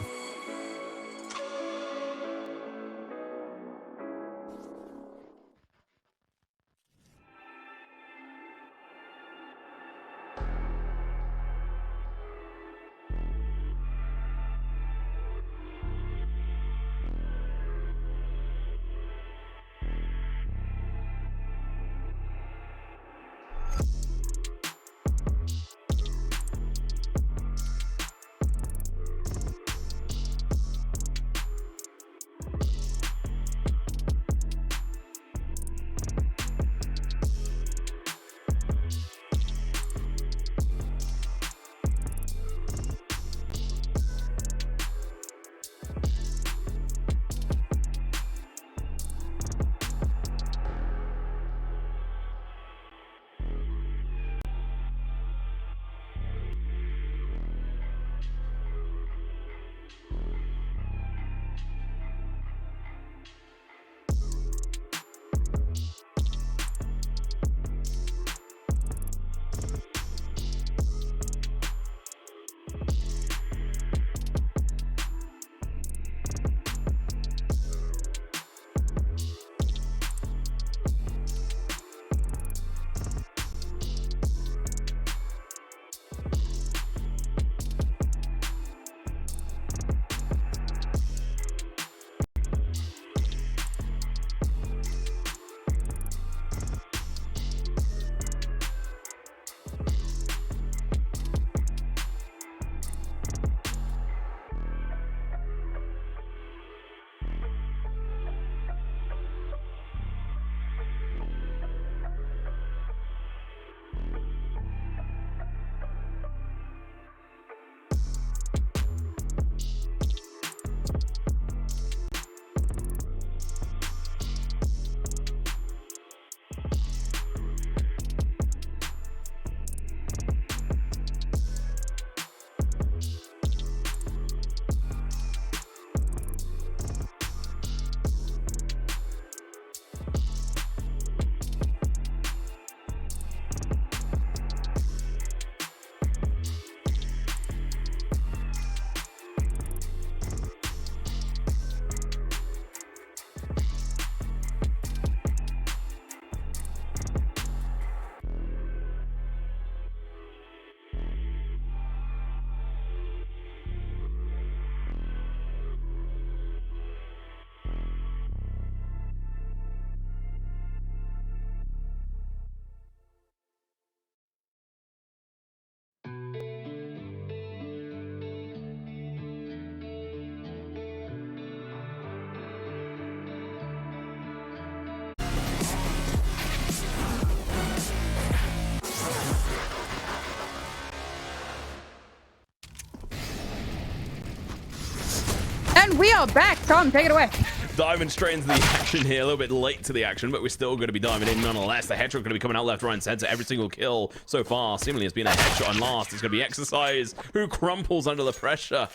And we are back. Tom, take it away. Diving straight into the action here, a little bit late to the action, but we're still going to be diving in nonetheless. The headshot going to be coming out left, right, and center. Every single kill so far seemingly has been a headshot, and last is going to be Exercise, who crumples under the pressure.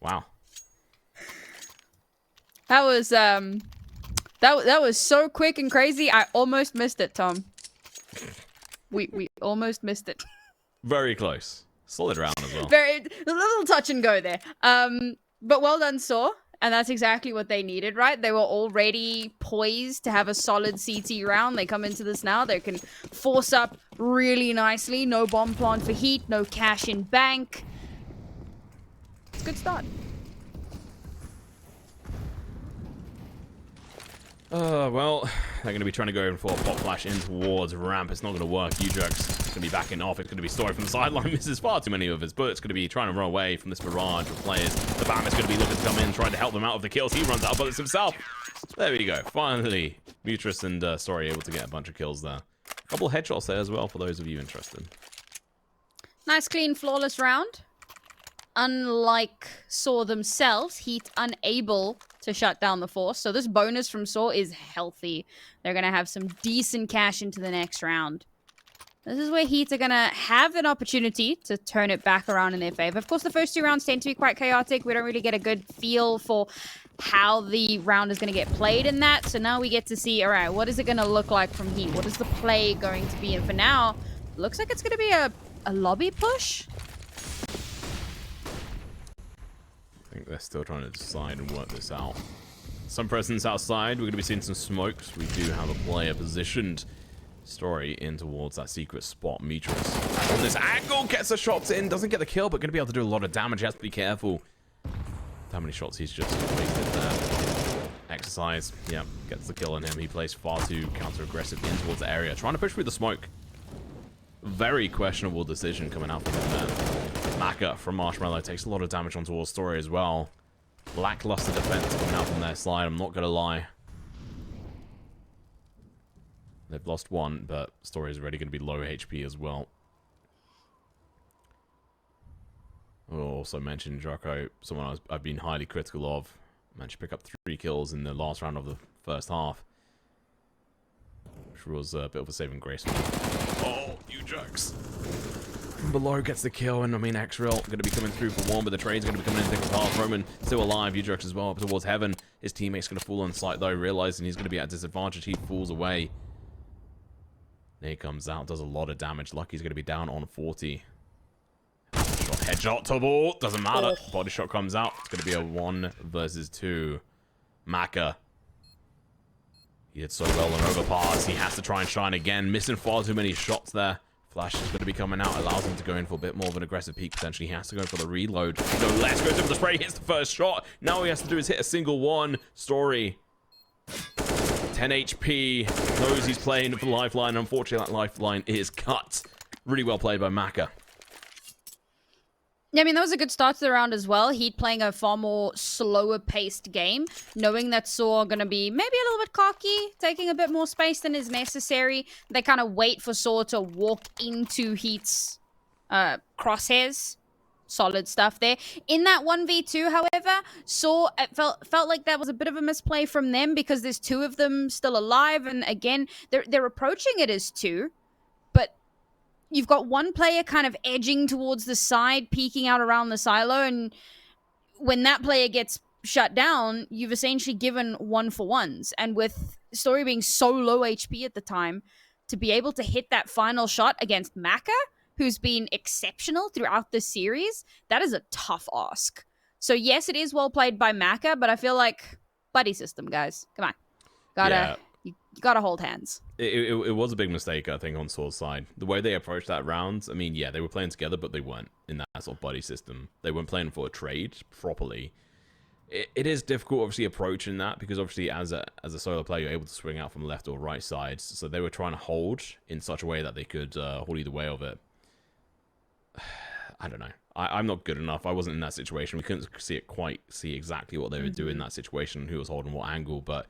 Wow. That was that was so quick and crazy. I almost missed it, Tom. We almost missed it. Very close. Solid round as well. A little touch and go there. But well done, sAw. And that's exactly what they needed, right? They were already poised to have a solid CT round. They come into this now. They can force up really nicely. No bomb plant for Heat. No cash in bank. It's a good start. Well, they're going to be trying to go in for a pop flash in towards ramp. It's not going to work. HEETDjoko going to be backing off. It's going to be Story from the sideline. Misses far too many of his bullets. Going to be trying to run away from this barrage of players. The BAM is going to be looking to come in, trying to help them out of the kills. He runs out of bullets himself. There we go. Finally, Mutrus and Story able to get a bunch of kills there. A couple of headshots there as well for those of you interested. Nice, clean, flawless round. Unlike sAw themselves, Heat unable to shut down the force. So this bonus from sAw is healthy. They're going to have some decent cash into the next round. This is where Heat are going to have an opportunity to turn it back around in their favor. Of course, the first 2 rounds tend to be quite chaotic. We don't really get a good feel for how the round is going to get played in that. So now we get to see, all right, what is it going to look like from Heat? What is the play going to be? And for now, looks like it's going to be a lobby push. I think they're still trying to decide and work this out. Some presence outside. We're going to be seeing some smokes. We do have a player positioned. Story in towards that secret spot. Mitras on this angle gets the shots in, doesn't get the kill, but going to be able to do a lot of damage. He has to be careful. How many shots he's just wasted there. Exercise, yeah, gets the kill on him. He plays far too counter-aggressive in towards the area, trying to push through the smoke. Very questionable decision coming out from him there. Maka from Marshmallow takes a lot of damage on towards Story as well. Lackluster defense coming out from their slide, I'm not going to lie. They've lost one, but Story is already going to be low HP as well. I'll also mention Joko, someone I've been highly critical of. Managed to pick up 3 kills in the last round of the first half. Which was a bit of a saving grace. Oh, you jokes. From below gets the kill, and I mean, X-Real going to be coming through for one, but the trade's going to be coming in thick and fast. Roman still alive, U-Jokes as well, up towards heaven. His teammate's going to fall on sight though, realizing he's going to be at a disadvantage. He falls away. There he comes out, does a lot of damage. Lucky's going to be down on 40. Headshot to ball, doesn't matter. Body shot comes out. It's going to be a 1 versus 2. Maka. He did so well on overpass. He has to try and shine again. Missing far too many shots there. Flash is going to be coming out. Allows him to go in for a bit more of an aggressive peek potentially. He has to go for the reload. No less. Goes in for the spray. Hits the first shot. Now all he has to do is hit a single one. Story. 10 HP. Knows he's playing for the lifeline. Unfortunately, that lifeline is cut. Really well played by Maka. Yeah, I mean, that was a good start to the round as well. Heat playing a far more slower-paced game, knowing that sAw are going to be maybe a little bit cocky, taking a bit more space than is necessary. They kind of wait for sAw to walk into Heat's crosshairs. Solid stuff there. In that 1v2, however, sAw, it felt like that was a bit of a misplay from them because there's 2 of them still alive, and again, they're approaching it as 2, but you've got one player kind of edging towards the side, peeking out around the silo, and when that player gets shut down, you've essentially given 1-for-1s. And with Story being so low HP at the time, to be able to hit that final shot against Maka, who's been exceptional throughout the series, that is a tough ask. So yes, it is well played by Maka, but I feel like buddy system, guys. Come on. You gotta hold hands. It was a big mistake, I think, on sAw's side. The way they approached that round, I mean, yeah, they were playing together, but they weren't in that sort of buddy system. They weren't playing for a trade properly. It is difficult, obviously, approaching that, because obviously, as a solo player, you're able to swing out from left or right sides. So they were trying to hold in such a way that they could hold either way of it. I don't know. I'm not good enough. I wasn't in that situation. We couldn't see exactly what they were doing in that situation, who was holding what angle, but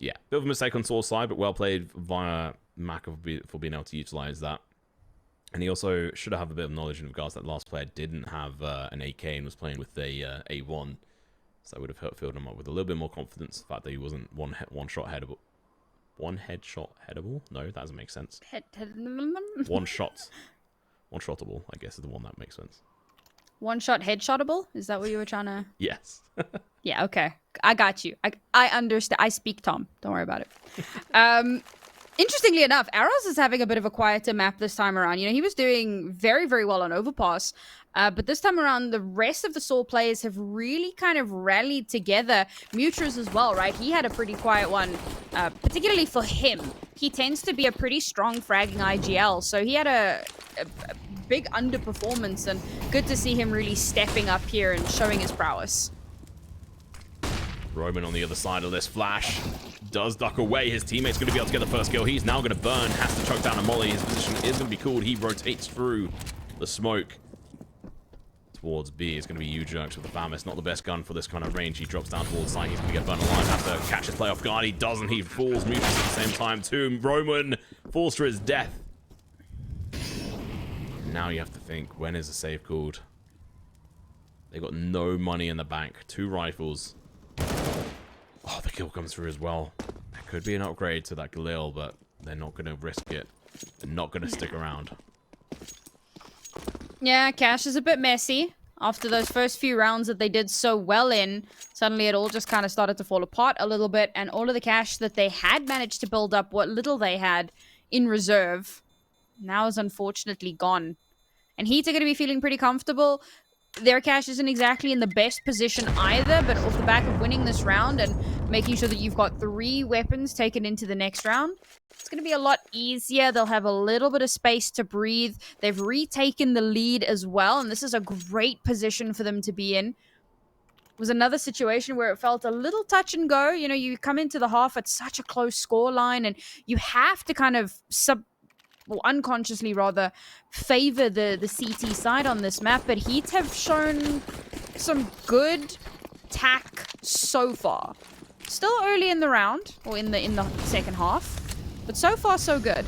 yeah, bit of a mistake on sAw's side, but well played via Maka for being able to utilize that. And he also should have a bit of knowledge in regards to that last player didn't have an AK and was playing with a A1. So that would have filled him up with a little bit more confidence. The fact that he wasn't one shot headable. One headshot headable? No, that doesn't make sense. One shotable, I guess, is the one that makes sense. One shot headshotable? Is that what you were trying to... Yes. Yeah, okay. I got you. I understand. I speak Tom. Don't worry about it. Interestingly enough, Arrows is having a bit of a quieter map this time around. You know, he was doing very, very well on Overpass. But this time around, the rest of the sAw players have really kind of rallied together. Mutras as well, right? He had a pretty quiet one, particularly for him. He tends to be a pretty strong fragging IGL, so he had a big underperformance, and good to see him really stepping up here and showing his prowess. Roman on the other side of this. Flash does duck away. His teammate's going to be able to get the first kill. He's now going to burn. Has to choke down a molly. His position is going to be called. He rotates through the smoke towards B. It's going to be U-Jerks with the FAMAS. Not the best gun for this kind of range. He drops down towards side. He's going to get burned alive. Has to catch his play off guard. He doesn't. He falls. Moves at the same time too. Roman falls to his death. Now you have to think, when is the save called? They got no money in the bank. 2 rifles. Oh, the kill comes through as well. That could be an upgrade to that Galil, but they're not going to risk it. They're not going to stick around. Yeah, Cash is a bit messy. After those first few rounds that they did so well in, suddenly it all just kind of started to fall apart a little bit, and all of the cash that they had managed to build up, what little they had in reserve, now is unfortunately gone. And HEET are going to be feeling pretty comfortable. Their cash isn't exactly in the best position either, but off the back of winning this round and making sure that you've got 3 weapons taken into the next round, it's going to be a lot easier. They'll have a little bit of space to breathe. They've retaken the lead as well, and this is a great position for them to be in. It was another situation where it felt a little touch and go. You know, you come into the half at such a close scoreline, and you have to kind of unconsciously rather favor the CT side on this map, but HEET have shown some good tack so far. Still early in the round, or in the second half, but so far so good.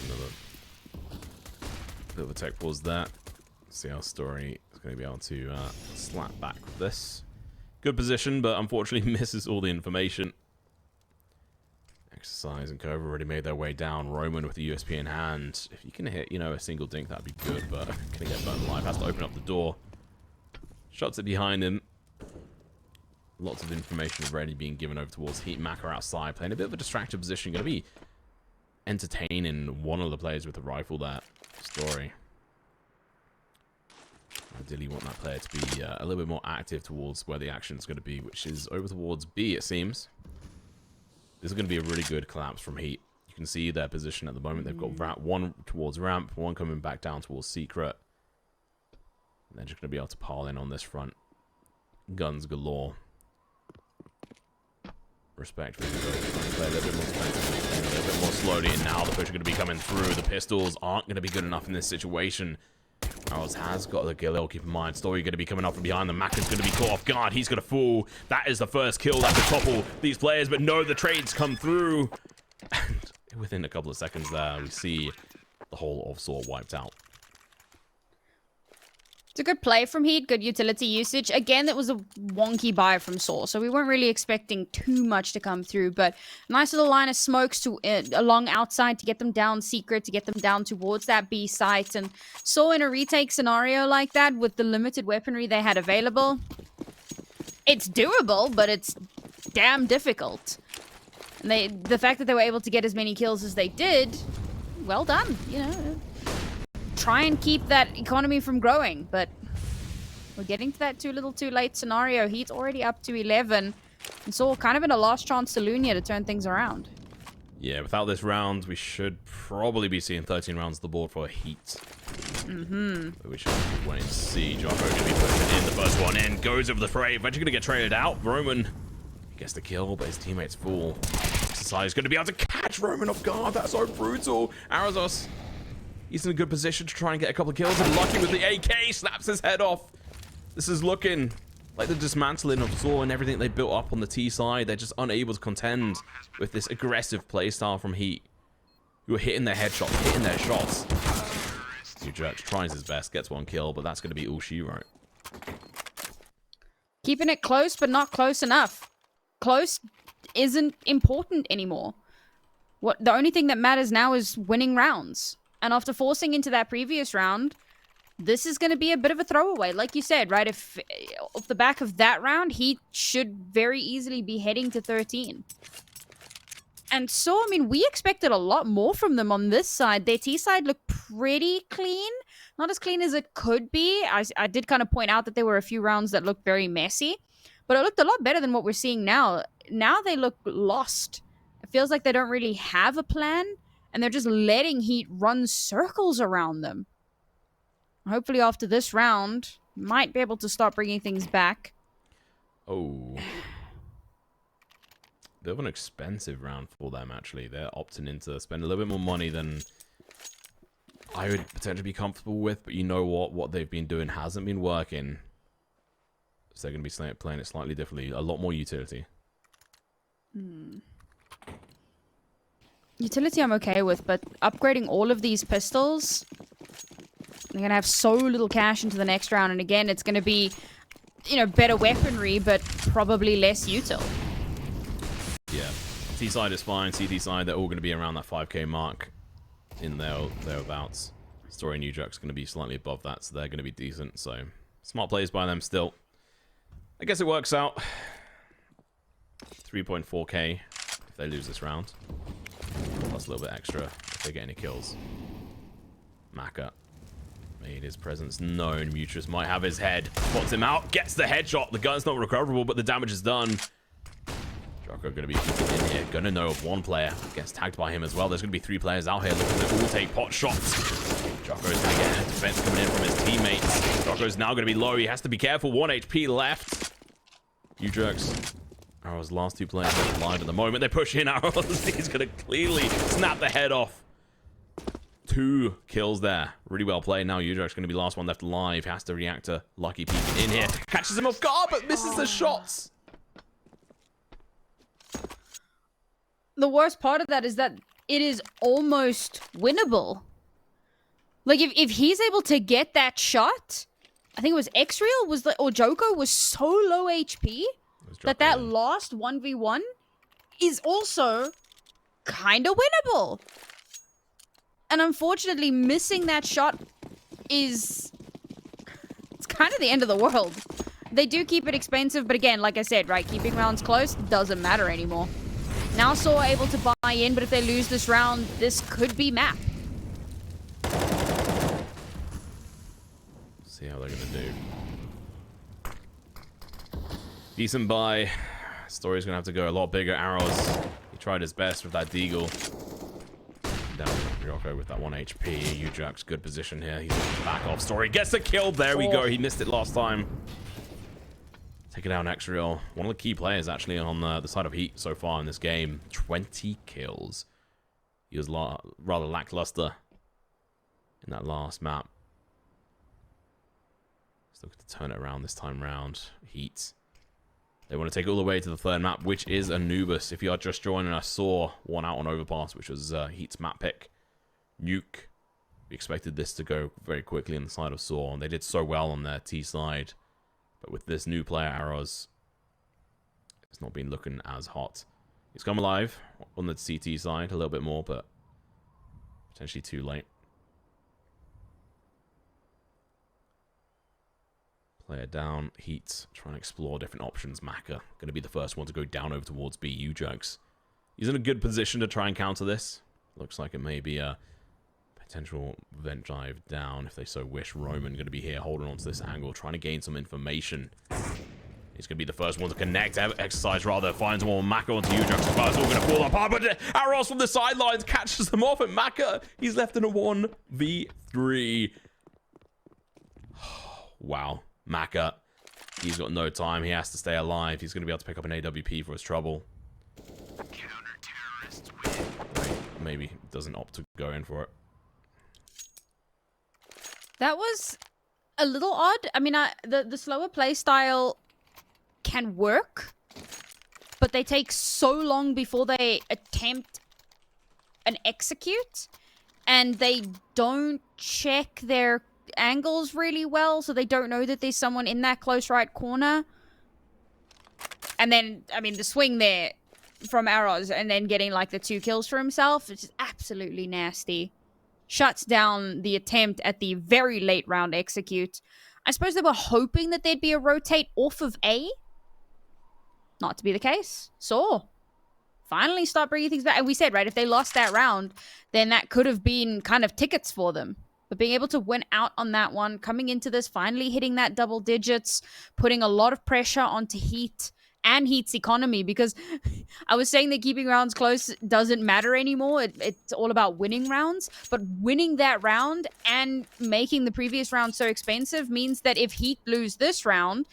Another bit of a tech pause there. See how Story is going to be able to slap back with this. Good position, but unfortunately misses all the information. Exercise and Cove already made their way down. Roman with the USP in hand. If you can hit, you know, a single dink, that'd be good, but gonna get burned alive. Has to open up the door. Shots it behind him. Lots of information already being given over towards HEETMakazin outside, playing a bit of a distracted position. Gonna be entertaining one of the players with the rifle there. Story. Ideally want that player to be a little bit more active towards where the action is going to be, which is over towards B, it seems. This is going to be a really good collapse from HEET. You can see their position at the moment. They've got one towards ramp, one coming back down towards secret. And they're just going to be able to pile in on this front. Guns galore. Respect for the play a little bit more defensively, a little bit more slowly, and now the push are going to be coming through. The pistols aren't going to be good enough in this situation. Arrows has got the kill, keep in mind. Story going to be coming up from behind them. Mac is going to be caught off guard. He's going to fall. That is the first kill that could topple these players, but no, the trades come through. And within a couple of seconds there, we see the whole of sAw wiped out. It's a good play from HEET, good utility usage. Again, that was a wonky buy from sAw, so we weren't really expecting too much to come through, but nice little line of smokes to along outside to get them down secret, to get them down towards that B site, and sAw in a retake scenario like that with the limited weaponry they had available, it's doable, but it's damn difficult. And the fact that they were able to get as many kills as they did, well done, you know. Try and keep that economy from growing, but we're getting to that too little too late scenario. HEET's already up to 11, and sAw kind of in a last chance saloon here to turn things around. Yeah, without this round, we should probably be seeing 13 rounds on the board for HEET. But we should wait and see. Djoko going to be pushing in. The first one in, goes over the fray. Eventually going to get traded out. Roman gets the kill, but his teammate's full. Exercise going to be able to catch Roman off guard. That's so brutal. Arazos, he's in a good position to try and get a couple of kills, and Lucky with the AK snaps his head off. This is looking like the dismantling of sAw and everything they built up on the T side. They're just unable to contend with this aggressive playstyle from HEET, who are hitting their headshots, hitting their shots. Jerks tries his best, gets one kill, but that's going to be all she wrote. Keeping it close, but not close enough. Close isn't important anymore. The only thing that matters now is winning rounds. And after forcing into that previous round, this is going to be a bit of a throwaway. Like you said, right? If off the back of that round, he should very easily be heading to 13. And so, I mean, we expected a lot more from them on this side. Their T side looked pretty clean. Not as clean as it could be. I did kind of point out that there were a few rounds that looked very messy. But it looked a lot better than what we're seeing now. Now they look lost. It feels like they don't really have a plan. And they're just letting HEET run circles around them. Hopefully after this round, might be able to start bringing things back. Oh. Bit of an expensive round for them, actually. They're opting in to spend a little bit more money than I would potentially be comfortable with. But you know what? What they've been doing hasn't been working. So they're going to be playing it slightly differently. A lot more utility. Utility I'm okay with, but upgrading all of these pistols, they're going to have so little cash into the next round. And again, it's going to be, you know, better weaponry, but probably less util. Yeah. T side is fine. CT side, they're all going to be around that 5k mark in thereabouts. Story and Nuke's going to be slightly above that, so they're going to be decent. So smart plays by them still. I guess it works out. 3.4k if they lose this round. Plus a little bit extra if they get any kills. Maka made his presence known. Mutrus might have his head. Spots him out. Gets the headshot. The gun's not recoverable, but the damage is done. Joko going to be peeking in here. Gonna know of one player. Gets tagged by him as well. There's going to be 3 players out here looking to all take pot shots. Joko's going to get a defense coming in from his teammates. Joko's now going to be low. He has to be careful. 1 HP left. HEETJoko's Arrow's last 2 players are alive at the moment. They push in Arrows. He's going to clearly snap the head off. 2 kills there. Really well played. Now HEETJoko's going to be the last one left alive. Has to react to Lucky peeking in here. Catches him off guard, but misses the shots. The worst part of that is that it is almost winnable. Like, if he's able to get that shot, I think it was Xreal was or Joko was so low HP that last 1v1 is also kind of winnable. And unfortunately, missing that shot it's kind of the end of the world. They do keep it expensive, but again, like I said, right, keeping rounds close doesn't matter anymore. Now sAw able to buy in, but if they lose this round, this could be map. See how they're going to do. Decent buy. Story's going to have to go a lot bigger. Arrows, he tried his best with that deagle. Down Joko with that 1 HP. HEETJoko's good position here. He's back off. Story gets a kill. There we go. He missed it last time. Taking down Xreal. One of the key players actually on the side of Heat so far in this game. 20 kills. He was rather lackluster in that last map. He's looking to turn it around this time round. Heat. They want to take it all the way to the 3rd map, which is Anubis. If you are just joining, I saw one out on Overpass, which was Heat's map pick. Nuke. We expected this to go very quickly on the side of sAw, and they did so well on their T side. But with this new player, Arrows, it's not been looking as hot. He's come alive on the CT side a little bit more, but potentially too late. Player down. Heat trying to explore different options. Maka going to be the first one to go down over towards B. HEETJoko's. He's in a good position to try and counter this. Looks like it may be a potential vent dive down if they so wish. Roman going to be here holding on to this angle, trying to gain some information. He's going to be the first one to connect. Exercise rather. Finds one with Maka onto HEETJoko's. It's all going to fall apart, but Arrows from the sidelines catches them off, and Maka, he's left in a 1v3. Wow. Maka, he's got no time. He has to stay alive. He's going to be able to pick up an AWP for his trouble. Maybe doesn't opt to go in for it. That was a little odd. I mean, the slower play style can work, but they take so long before they attempt an execute, and they don't check their angles really well, so they don't know that there's someone in that close right corner. And then, I mean, the swing there from Arrows and then getting like the 2 kills for himself, it's just absolutely nasty. Shuts down the attempt at the very late round execute. I suppose they were hoping that there'd be a rotate off of A. Not to be the case. sAw finally start bringing things back. And we said, right, if they lost that round, then that could have been kind of tickets for them. But being able to win out on that one, coming into this, finally hitting that double digits, putting a lot of pressure onto Heat and Heat's economy, because I was saying that keeping rounds close doesn't matter anymore. It's all about winning rounds. But winning that round and making the previous round so expensive means that if Heat lose this round,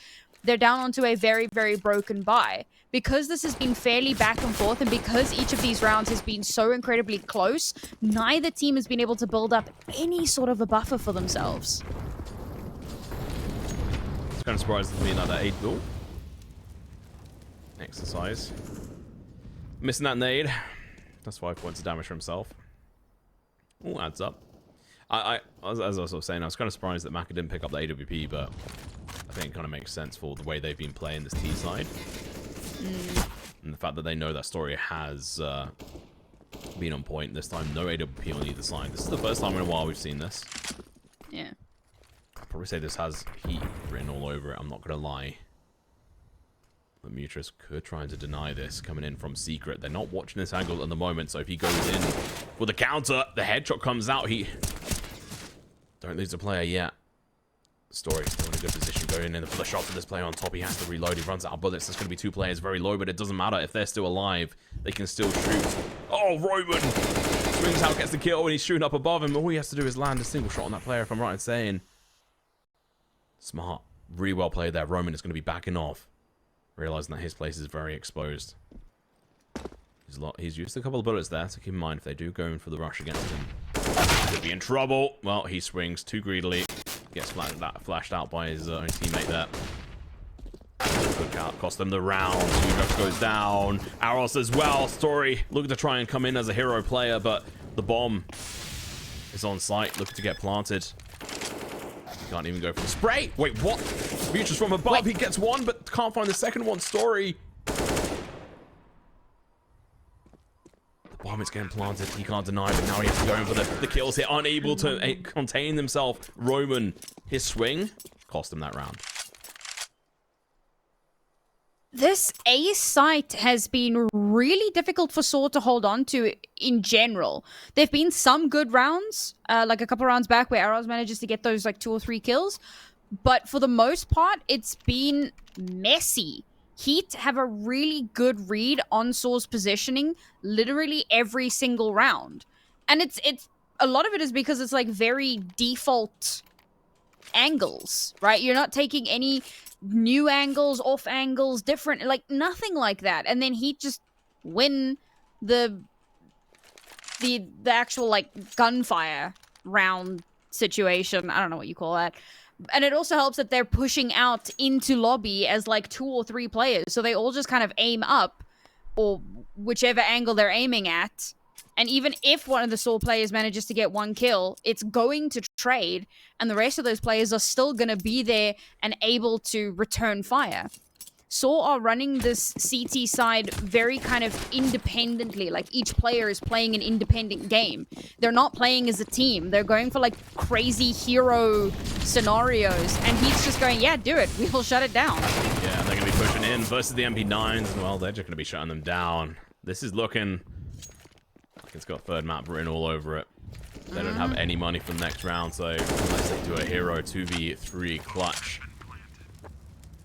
they're down onto a very, very broken buy. Because this has been fairly back and forth, and because each of these rounds has been so incredibly close, neither team has been able to build up any sort of a buffer for themselves. It's kind of surprising to me like that 8 ball. Exercise. Missing that nade. That's 5 points of damage for himself. All adds up. As I was saying, I was kind of surprised that Maka didn't pick up the AWP, but I think it kind of makes sense for the way they've been playing this T side. And the fact that they know that story has been on point this time. No AWP on either side. This is the first time in a while we've seen this. Yeah. I'd probably say this has heat written all over it. I'm not going to lie. The Mutrus could try to deny this coming in from secret. They're not watching this angle at the moment, so if he goes in with a counter, the headshot comes out. He don't lose the player yet. Story still in a good position going in for the shot for this player on top. He has to reload. He runs out of bullets. There's going to be 2 players very low, but it doesn't matter. If they're still alive, they can still shoot. Oh, Roman swings out, gets the kill, and he's shooting up above him. All he has to do is land a single shot on that player, if I'm right in saying. Smart. Really well played there. Roman is going to be backing off, realizing that his place is very exposed. He's used a couple of bullets there, so keep in mind if they do go in for the rush against him, he could be in trouble. Well, he swings too greedily. Gets flashed out by his own teammate there. Look out, cost them the round. HEETDjoko goes down. Aros as well. Story looking to try and come in as a hero player, but the bomb is on site, looking to get planted. He can't even go for the spray. Wait, what? Mutrus from above. Wait. He gets one, but can't find the second one. Story. Bomb is getting planted. He can't deny, but now he has to go in for the kills here. Unable to contain himself. Roman, his swing cost him that round. This A site has been really difficult for sAw to hold on to in general. There've been some good rounds, like a couple rounds back where Arrows manages to get those like 2 or 3 kills. But for the most part, it's been messy. Heat have a really good read on sAw's positioning literally every single round. And it's a lot of it is because it's like very default angles, right? You're not taking any new angles, off angles, different, like nothing like that. And then Heat just win the actual like gunfire round situation. I don't know what you call that. And it also helps that they're pushing out into lobby as like 2 or 3 players. So they all just kind of aim up or whichever angle they're aiming at. And even if one of the sAw players manages to get 1 kill, it's going to trade. And the rest of those players are still going to be there and able to return fire. sAw are running this CT side very kind of independently. Like each player is playing an independent game. They're not playing as a team. They're going for like crazy hero scenarios. And he's just going, yeah, do it. We will shut it down. Yeah, they're going to be pushing in versus the MP9s. And well, they're just going to be shutting them down. This is looking like it's got 3rd map written all over it. They don't have any money for the next round. So unless they do a hero 2v3 clutch,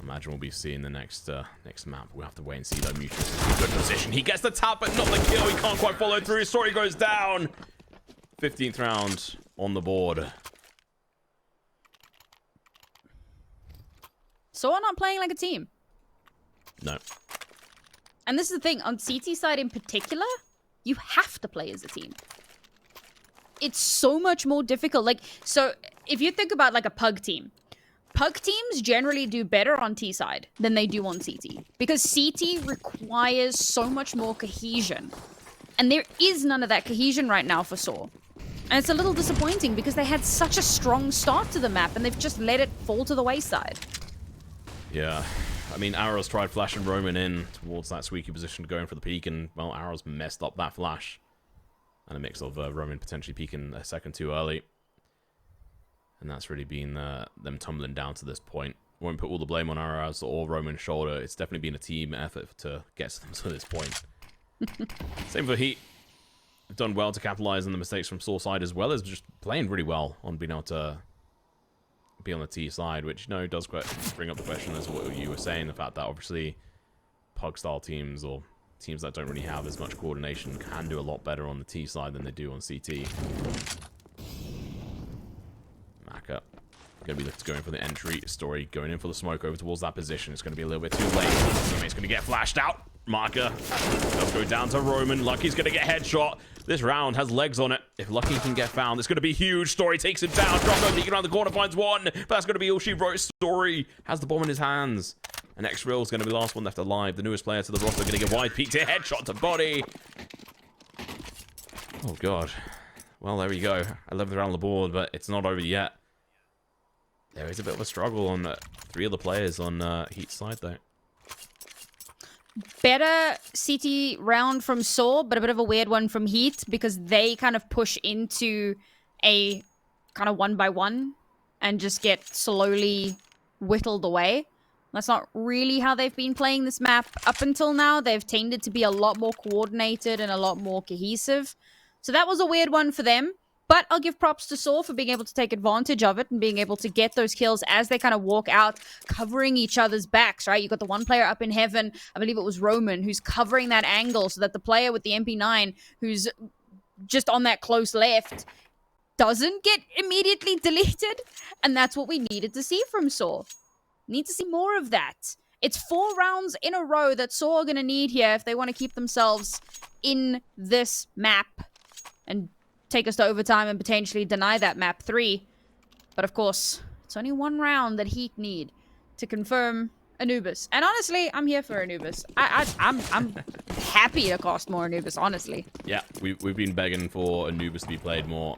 imagine we'll be seeing the next map. We'll have to wait and see though. Mutrus is in good position. He gets the tap, but not the kill. He can't quite follow through. Story goes down. 15th round on the board. sAw are not playing like a team. No. And this is the thing, on CT side in particular, you have to play as a team. It's so much more difficult. Like, so if you think about like a pug team, pug teams generally do better on T side than they do on CT. Because CT requires so much more cohesion. And there is none of that cohesion right now for sAw. And it's a little disappointing because they had such a strong start to the map and they've just let it fall to the wayside. Yeah. I mean, Arrows tried flashing Roman in towards that squeaky position going for the peek, and, well, Arrows messed up that flash. And a mix of Roman potentially peeking a second too early. And that's really been them tumbling down to this point. Won't put all the blame on Arrows or Roman's shoulder. It's definitely been a team effort to get them to this point. Same for Heat. They've done well to capitalize on the mistakes from sAw side, as well as just playing really well on being able to be on the T side, which, you know, does bring up the question as what you were saying, the fact that obviously pug-style teams or teams that don't really have as much coordination can do a lot better on the T side than they do on CT. Maka going to be going for the entry. Story going in for the smoke over towards that position. It's going to be a little bit too late. Teammate's going to get flashed out. Marker does go down to Roman. Lucky's going to get headshot. This round has legs on it. If Lucky can get found, it's going to be huge. Story takes him down. Joko peeking around the corner, finds one. But that's going to be all she wrote. Story has the bomb in his hands. And X-Real is going to be the last one left alive. The newest player to the roster going to get wide peek to headshot to body. Oh, God. Well, there we go. 11th round on the board, but it's not over yet. There is a bit of a struggle on 3 of the players on Heat's side, though. better CT round from sAw, but a bit of a weird one from HEET because they kind of push into a kind of 1-by-1 and just get slowly whittled away. That's not really how they've been playing this map up until now. They've tended to be a lot more coordinated and a lot more cohesive. So that was a weird one for them. But I'll give props to sAw for being able to take advantage of it and being able to get those kills as they kind of walk out, covering each other's backs, right? You got the one player up in heaven, I believe it was Roman, who's covering that angle so that the player with the MP9, who's just on that close left, doesn't get immediately deleted. And that's what we needed to see from sAw. Need to see more of that. It's 4 rounds in a row that sAw are going to need here if they want to keep themselves in this map and take us to overtime and potentially deny that map 3. But of course, it's only 1 round that HEET need to confirm Anubis. And honestly, I'm here for Anubis. I'm happy to cost more Anubis, honestly. Yeah, we've been begging for Anubis to be played more.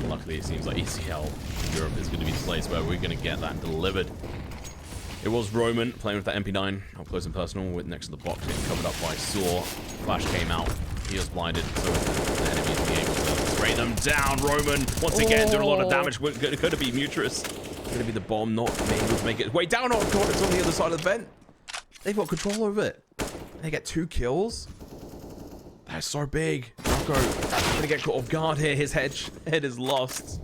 Luckily, it seems like ECL Europe is going to be the place where we're going to get that delivered. It was Roman playing with that MP9 up close and personal with next to the box, getting covered up by sAw. Flash came out. He was blinded, so the enemies being able to spray them down. Roman, once again, doing a lot of damage. Could it be Mutrus? Could it be the bomb not being able to make it way down? Oh god, it's on the other side of the vent. They've got control over it. They get 2 kills. That's so big. Joko gonna get caught off guard here. His head is lost.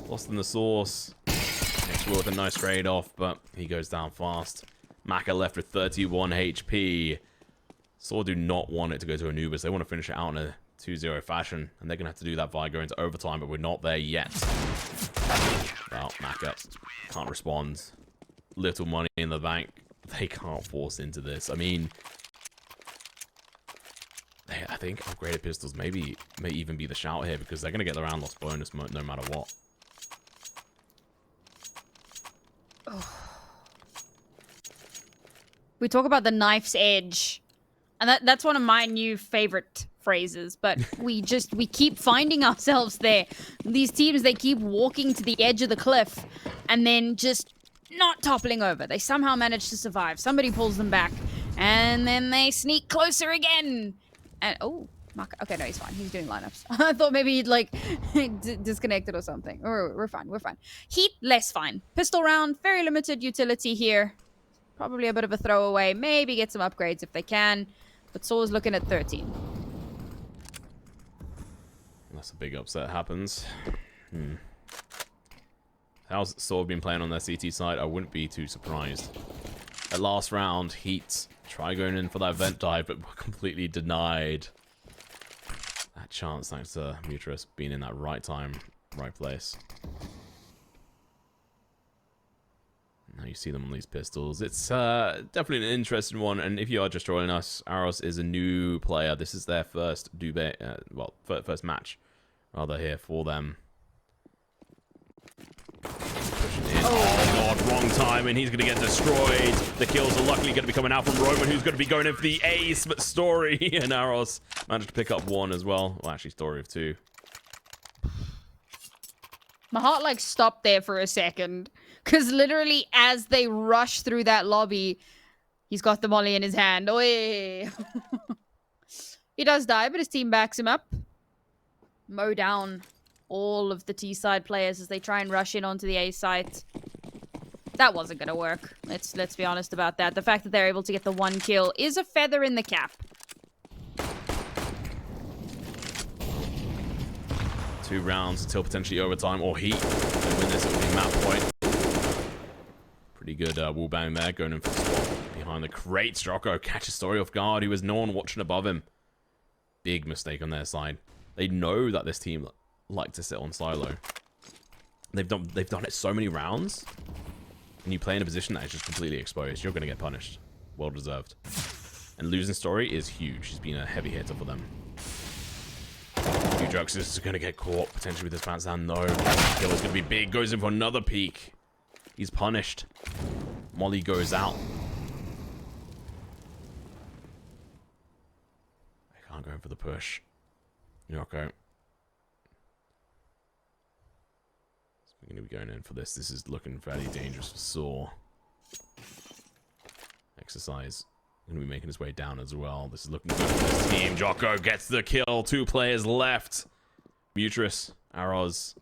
Lost in the source. Next with a nice trade off, but he goes down fast. Maka left with 31 HP. sAw do not want it to go to Anubis. They want to finish it out in a 2-0 fashion, and they're going to have to do that via going to overtime, but we're not there yet. Well, Maka can't respond. Little money in the bank. They can't force into this. I mean, I think upgraded pistols may even be the shout here, because they're going to get the round loss bonus no matter what. We talk about the knife's edge. And that's one of my new favorite phrases, but we keep finding ourselves there. These teams, they keep walking to the edge of the cliff and then just not toppling over. They somehow manage to survive. Somebody pulls them back and then they sneak closer again. And oh, okay, no, he's fine. He's doing lineups. I thought maybe he'd like disconnected or something. We're fine. We're fine. HEET, less fine. Pistol round, very limited utility here. Probably a bit of a throwaway. Maybe get some upgrades if they can. But sAw's looking at 13. That's a big upset happens. How's sAw been playing on their CT side? I wouldn't be too surprised. At last round, HEET try going in for that vent dive, but were completely denied that chance thanks to Mutrus being in that right time, right place. Now you see them on these pistols. It's definitely an interesting one, and if you are just joining us, Aros is a new player. This is their first first match, rather, here for them. Pushing in. Oh god, wrong time, and he's going to get destroyed. The kills are luckily going to be coming out from Roman, who's going to be going in for the ace, but Story and Aros managed to pick up 1 as well. Well, actually, Story of 2. My heart like stopped there for a second. Because literally as they rush through that lobby, he's got the molly in his hand. Oy. He does die, but his team backs him up. Mow down all of the T-side players as they try and rush in onto the A site. That wasn't going to work. Let's be honest about that. The fact that they're able to get the 1 kill is a feather in the cap. 2 rounds until potentially overtime, or HEET. If they win this, it will be map point. Pretty good wall bang there, going in for the spot behind the crate. Joko catches Story off guard. He was no one watching above him. Big mistake on their side. They know that this team like to sit on silo. They've done it so many rounds. When you play in a position that is just completely exposed, you're going to get punished. Well deserved. And losing Story is huge. He's been a heavy hitter for them. HEETDjoko is going to get caught potentially with this bounce down. No, kill is going to be big. Goes in for another peek. He's punished. Molly goes out. I can't go in for the push. Joko. We're going to be going in for this. This is looking fairly dangerous for sAw. Exercise Going to be making his way down as well. This is looking good for this team. Joko gets the kill. 2 players left. Mutrus, Arrows.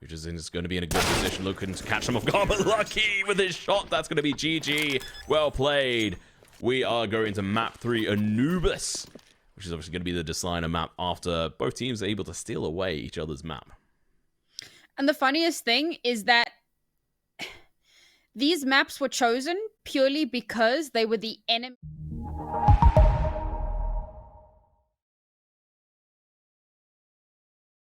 Mutrus is going to be in a good position, looking to catch them off guard. But Lucky with his shot. That's going to be GG. Well played. We are going to map 3, Anubis, which is obviously going to be the designer map after both teams are able to steal away each other's map. And the funniest thing is that these maps were chosen purely because they were the enemy.